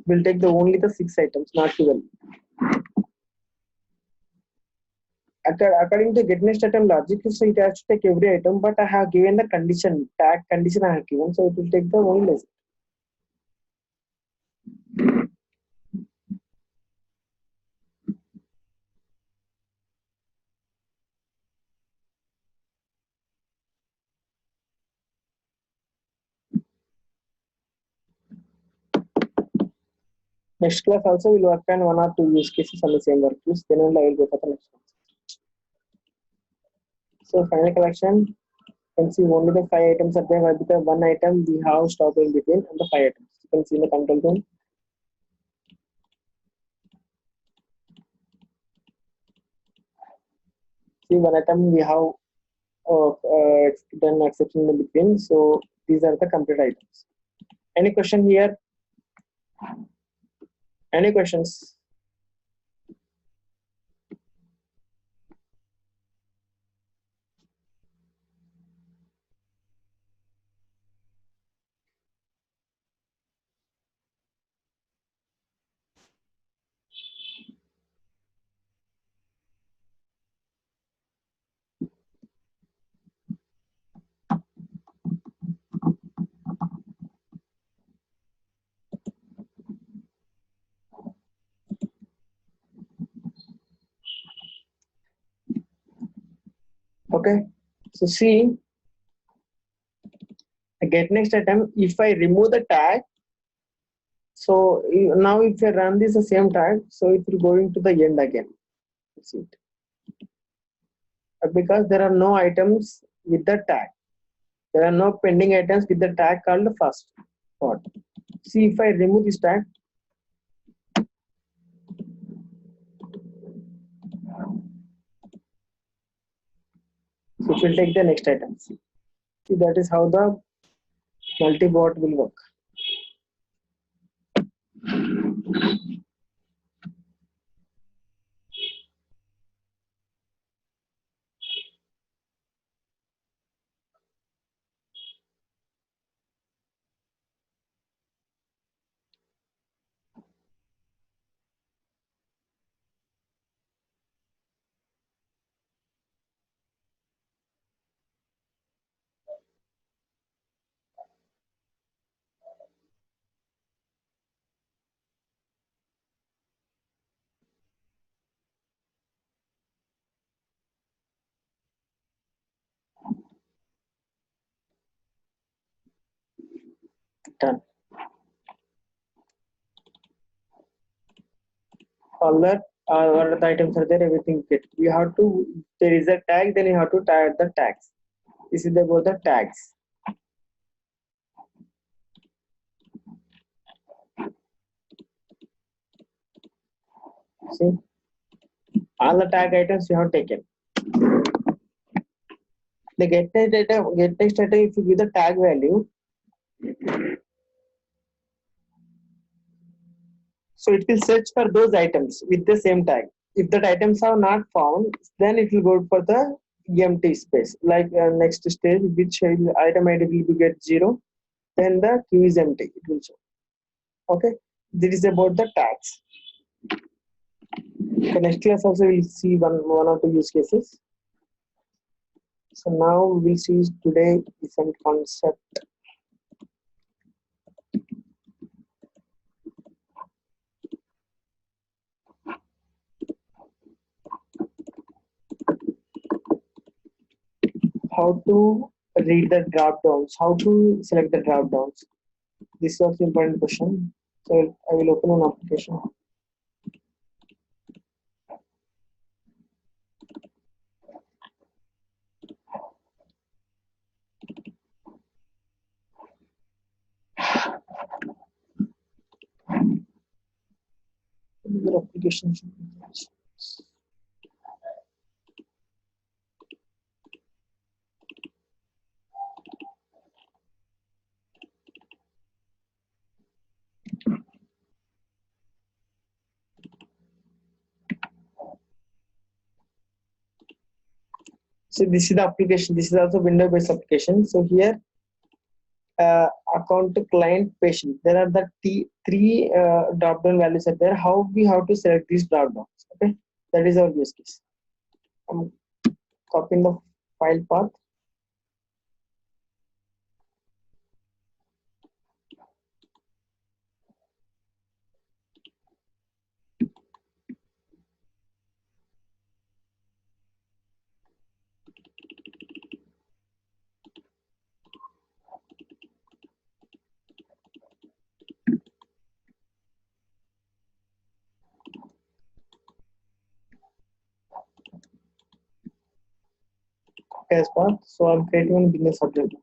Will take the only the 6 items, not 12. According to get next item logic, so it has to take every item, but I have given the condition, tag condition I have given, so it will take the only list. Next class also will work on 1 or 2 use cases on the same workflows, then only I will go for the next one. So final collection, you can see only the 5 items are there, but the 1 item we have stopped in between and the 5 items. You can see in the control zone. See 1 item we have done exception in between, so these are the complete items. Any question here? Any questions? Okay, so see, get next item, if I remove the tag, so now if I run this the same tag, so it will go into the end again. That's it. Because there are no items with the tag. There are no pending items with the tag called the first part. See, if I remove this tag, so it will take the next item. See, that is how the multi-bot will work. Done. All that all the items are there, everything get. You have to, there is a tag, then you have to tag the tags. This is about the tags. See, all the tag items you have taken. The get next item, if you give the tag value, so it will search for those items with the same tag. If that items are not found, then it will go for the empty space. Like next stage, which item ID will be get 0, then the queue is empty. It will show. Okay, this is about the tags. The next class also we'll see one or two use cases. So now we see today different concept. how to read the drop downs, how to select the drop downs. This is also important question. So I will open an application. Your application should be there. So this is the application. This is also window-based application. So here, account to client patient. There are the three drop-down values are there. How we have to select these drop-downs? Okay, that is our use case. I'm copying the file path. As path. So I'm creating one business object.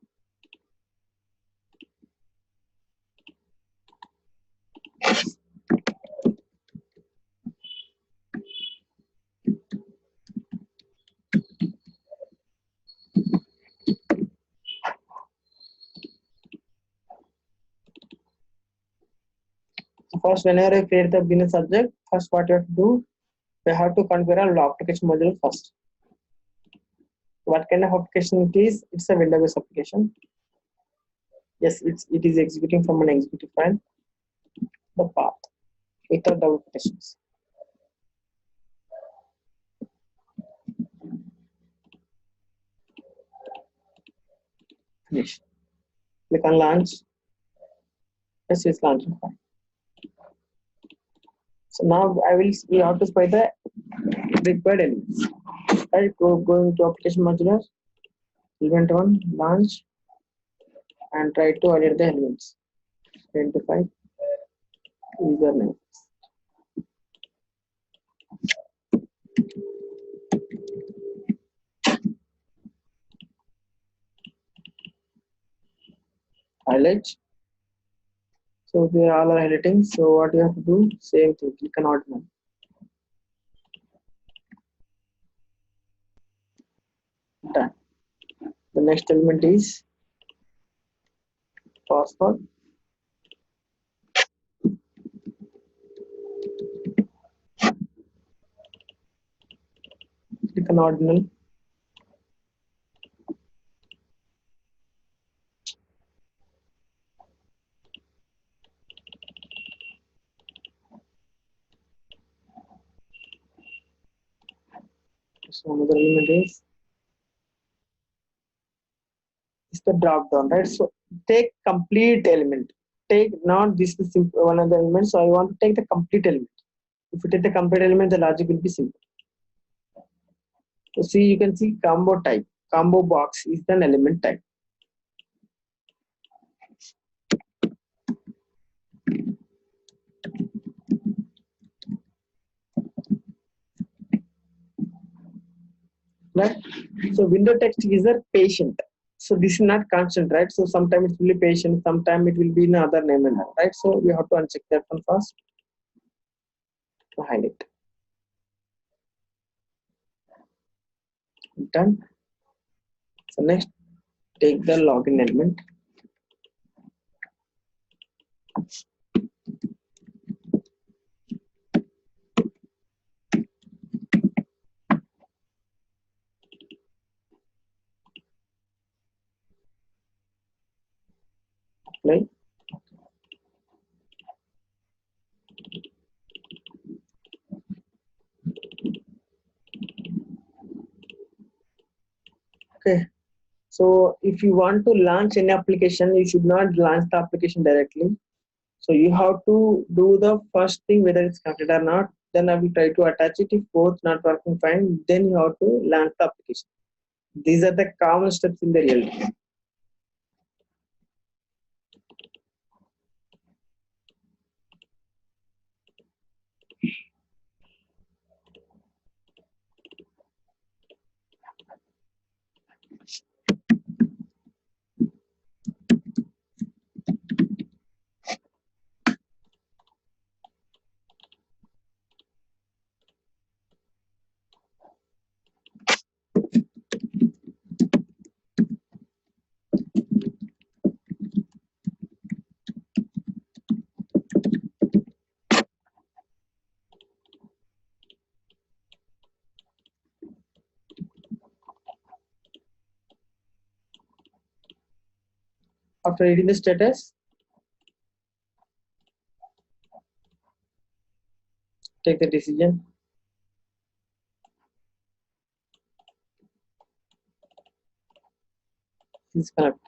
So first, whenever I create the business object, first what you have to do, we have to configure our application module first. What kind of application it is? It's a window-based application. Yes, it is executing from an executive file. The path without double quotations. Finish. Click on launch. Yes, it's launching fine. So now we have to spy the required elements. Right, going to application modular, element 1, launch, and try to edit the elements. Identify username. Highlight. So they all are highlighting. So what you have to do? Same thing. Click on ordinal. Done. The next element is password. Click on ordinal. So another element is the drop down, right? So take complete element. Take not this is simple one of the elements. So I want to take the complete element. If you take the complete element, the logic will be simple. So see, you can see combo type. Combo box is an element type. Right? So window text is a patient. So this is not constant, right? So sometimes it will be patient, sometimes it will be another name and all, right? So we have to uncheck that one first. Highlight. Done. So next, take the login element. Apply. Okay. So if you want to launch any application, you should not launch the application directly. So you have to do the first thing whether it's connected or not. Then I will try to attach it. If both not working fine, then you have to launch the application. These are the common steps in the real time. After reading the status, take the decision. Is connected.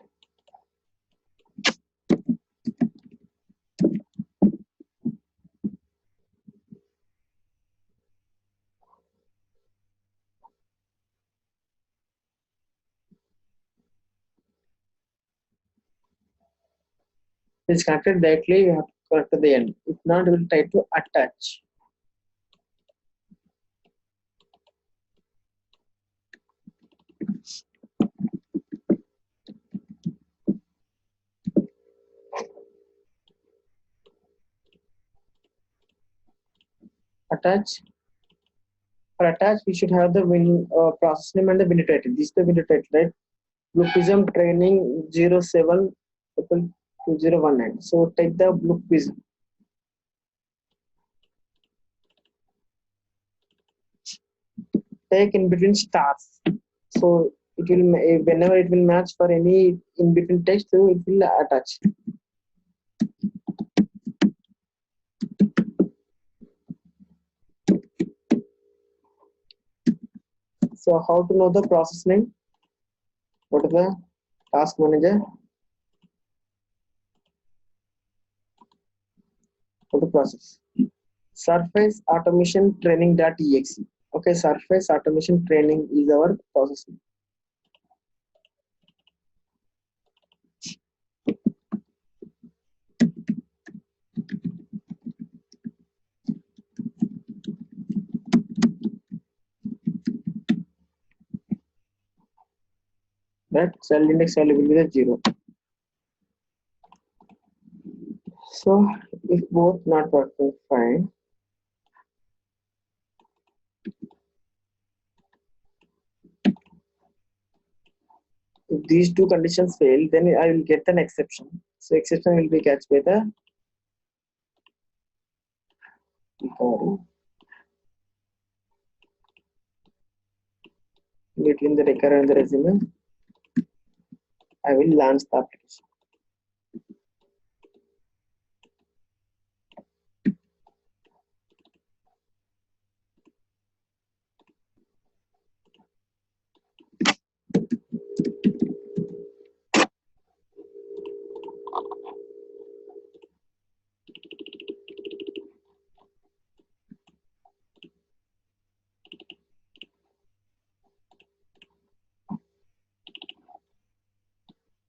It's connected directly, you have to connect to the end. If not, you will try to attach. Attach. For attach, we should have the process name and the window title. This is the window title, right? Blue Prism training 07 2019. So take the Blue Prism. Take in between stars. So it will, whenever it will match for any in between text, so it will attach. So how to know the process name? Go to the task manager. Go to process. Surface automation training.exe. Okay, surface automation training is our process name. That cell index value will be the 0. So if both not working, fine. If these two conditions fail, then I will get an exception. So exception will be catched by the recovery. Between the record and the resume, I will launch the application.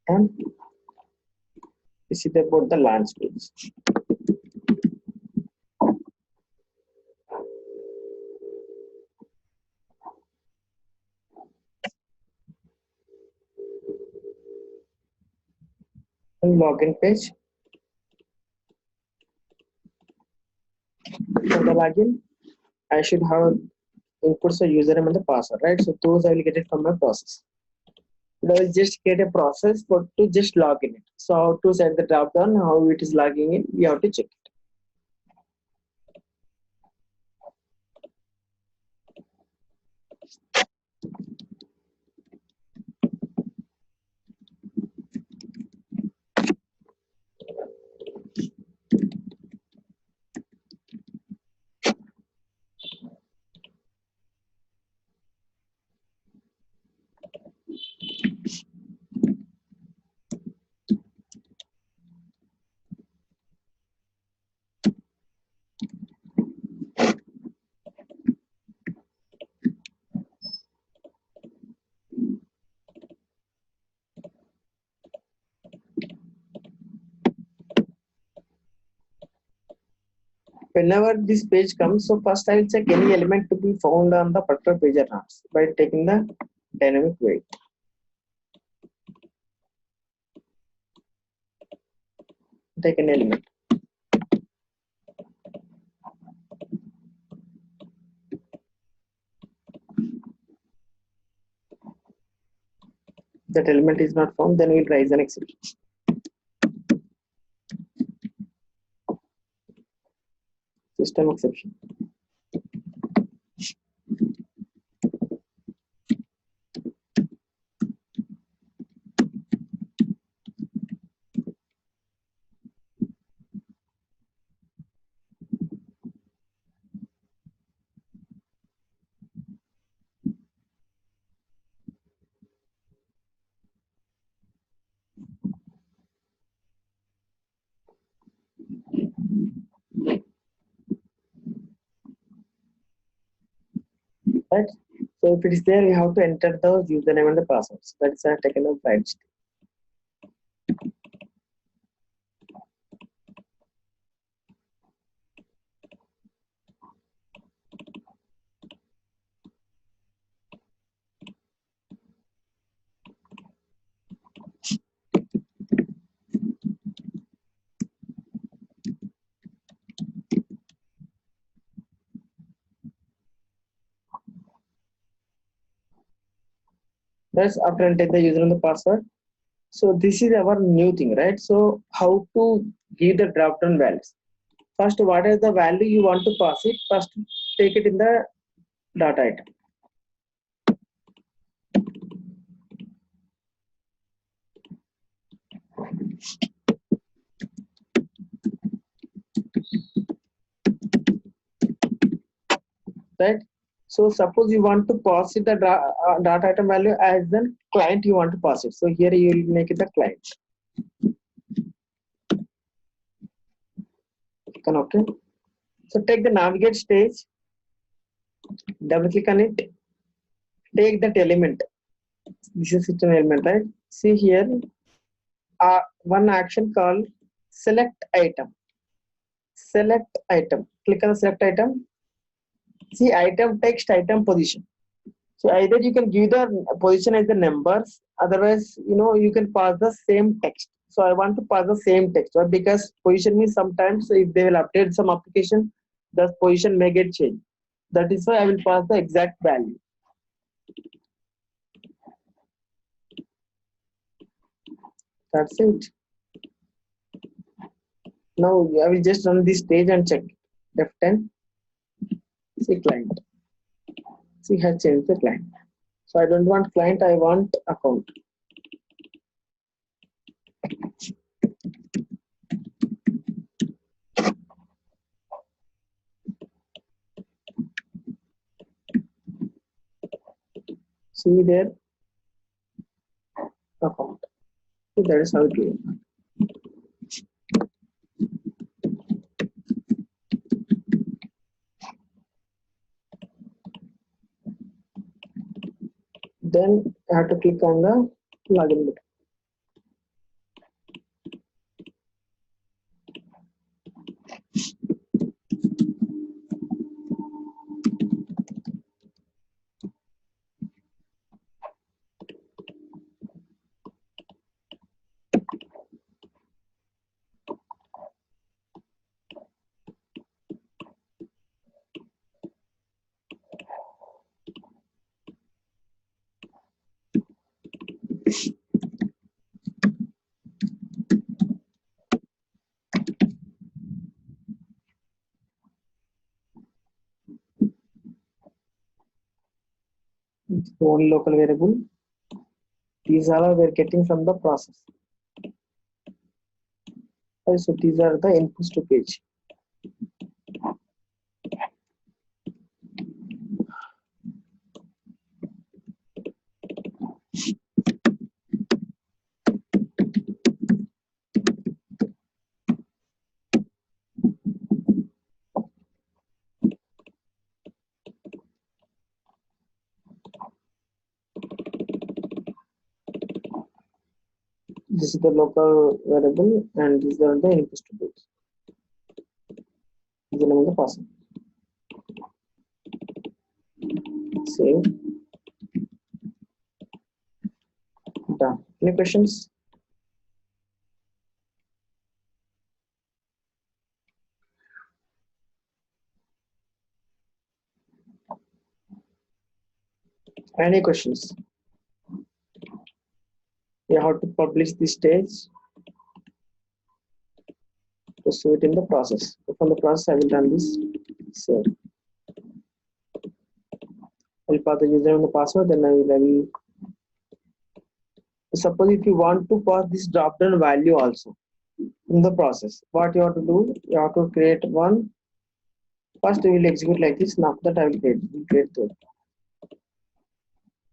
And this is about the launch page. And login page. For the login, I should have inputs the username and the password, right? So those I will get it from my process. I will just get a process for to just log in it. So how to set the drop down, how it is logging in, we have to check it. whenever this page comes, so first I will check any element to be found on the particular page or not by taking the dynamic weight. Take an element. That element is not found, then we'll raise an exception. System exception. Right? So if it is there, you have to enter the username and the password. So that's a taken of right. That's after entering the user and the password. So this is our new thing, right? So how to give the drop down values? First, what is the value you want to pass it? First, take it in the data item. Right? So suppose you want to pass it the data item value as the client you want to pass it. So here you will make it the client. Click on OK. So take the navigate stage, double click on it, take that element. This is system element, right? See here, one action called select item. Select item. Click on the select item. See item text, item position. So either you can give the position as the numbers, otherwise, you can pass the same text. So I want to pass the same text, right? Because position means sometimes if they will update some application, the position may get changed. That is why I will pass the exact value. That's it. Now I will just run this page and check. F10. See client. See has changed the client. So I don't want client, I want account. See there, account. So that is how it is. Then I have to click on the login button. Only local variable. These are we're getting from the process. So these are the inputs to page. This is the local variable and these are the inputs to page. The name in the process. Save. Done. Any questions? Any questions? Yeah, how to publish this stage to show it in the process. So from the process, I will run this. Save. I'll pass the user and the password. Then I will. Suppose if you want to pass this drop down value also in the process, what you have to do? You have to create one. First, we will execute like this. And after that, I will create two.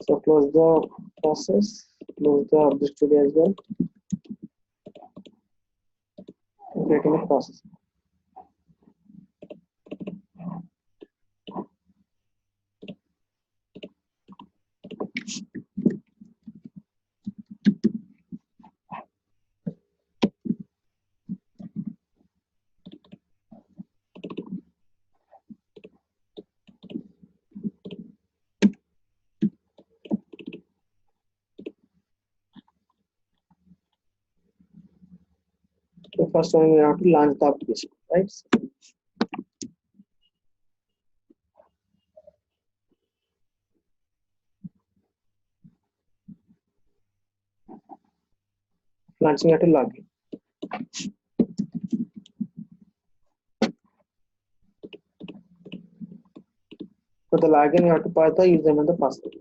So close the process. Close the Object Studio as well. Creating the process. So first one, we have to launch the application, right? Launching at a login. For the login, you have to pass the username and the password.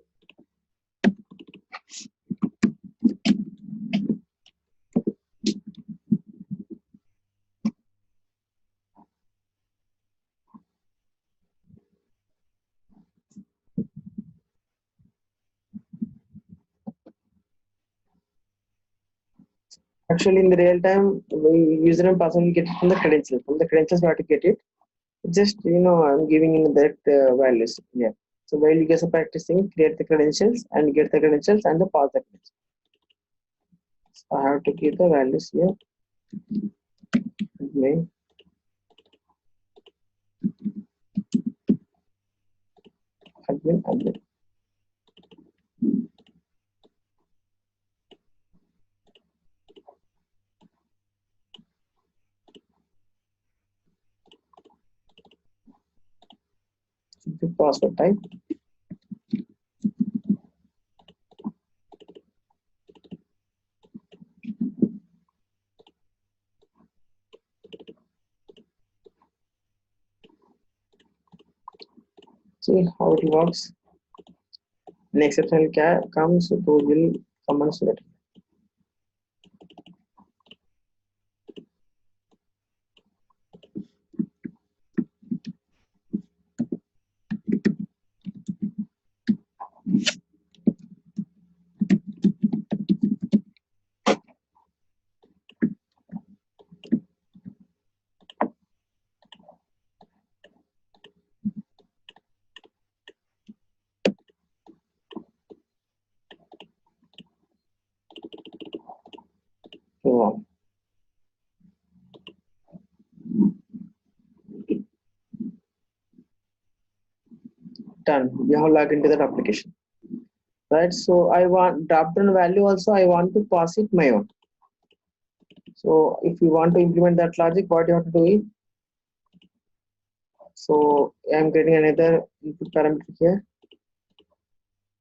Actually, in the real time, username and password will get it from the credentials. From the credentials, you have to get it. Just I'm giving in the values here. So while you guys are practicing, create the credentials and get the credentials and the pass the credentials. So I have to keep the values here. Admin. Admin. The password type. See how it works. An exception comes, those will come and select. Wow. Done. We have logged into that application. Right. So I want drop down value also. I want to pass it my own. So if you want to implement that logic, what you have to do is, so I'm getting another input parameter here,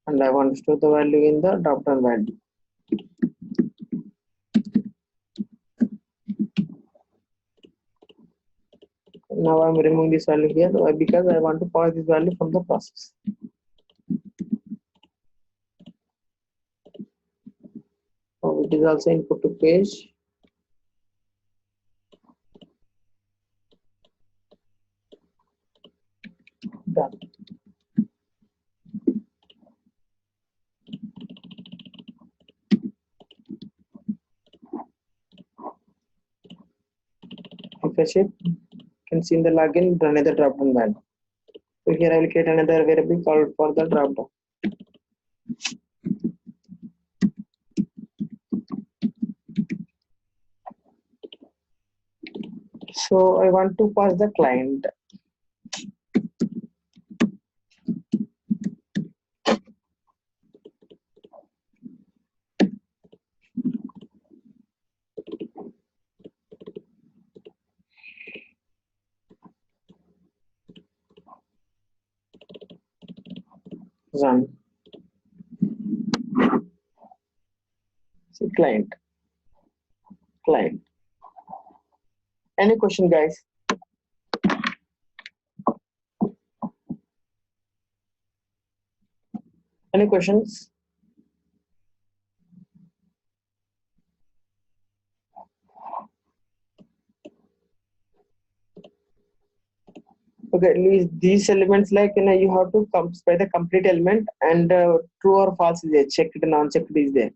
and I want to store the value in the drop down value. Now I'm removing this value here because I want to pass this value from the process. So it is also input to page. Done. Refresh it. You can see in the login another drop down value. So here I will create another variable called for the drop down. So I want to pass the client. run. See, client. Any question, guys? Any questions? Okay, these elements, like, you have to by the complete element, and true or false is there, checked, non-checked is there.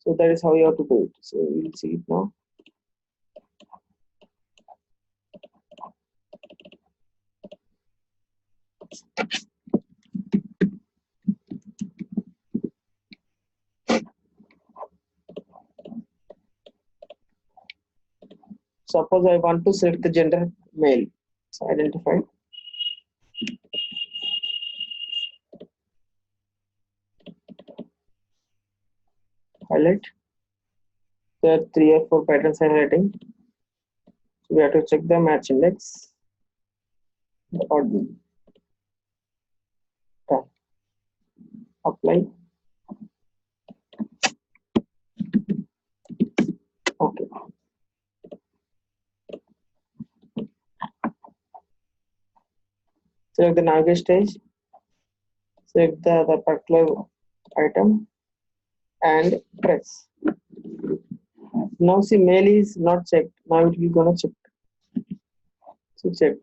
So that is how you have to do it. So we'll see it now. Suppose I want to select the gender male. So identify. Highlight. There are 3 or 4 patterns highlighting. So we have to check the match index. The ordinal. Done. Apply. Okay. Select the navigate stage. Select the particular item and press. Now see, mail is not checked. Now it will gonna check. So check.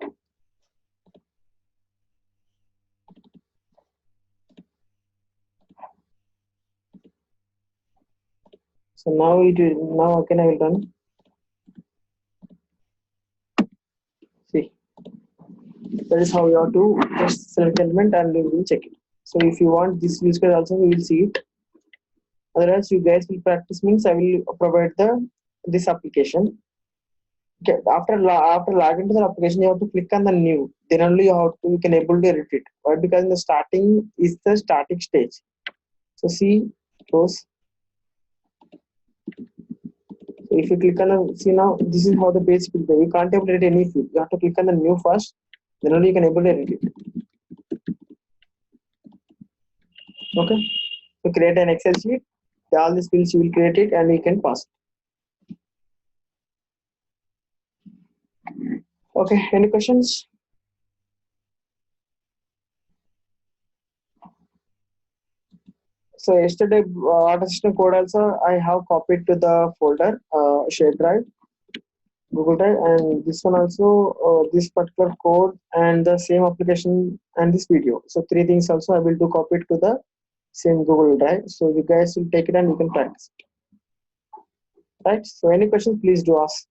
So now it will, now again I will run. See, that is how you have to just select element and we will check it. So if you want this use case also, we will see it. Otherwise, you guys will practice, means I will provide this application. Okay, after login to the application, you have to click on the new. Then only you can able to edit it. Why? Because in the starting is the static stage. So see, close. So if you click on the, see now, this is how the page will be. You can't able to edit any field. You have to click on the new first. Then only you can able to edit it. Okay. So create an Excel sheet. All these fields you will create it and you can pass. Okay. Any questions? So yesterday, auto code also I have copied to the folder, shared drive, Google Drive, and this one also, this particular code and the same application and this video. So 3 things also I will do copy it to the same Google Drive. So you guys will take it and you can practice it. Right? So any questions, please do ask.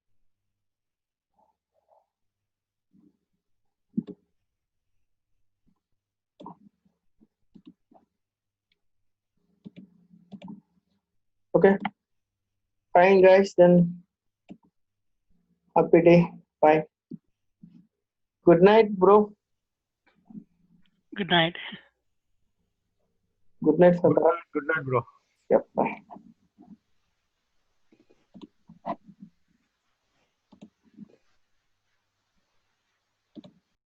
Okay. Fine, guys. Then happy day. Bye. Good night, bro. Good night. Good night, Sandra. Good night, bro. Yep. Bye.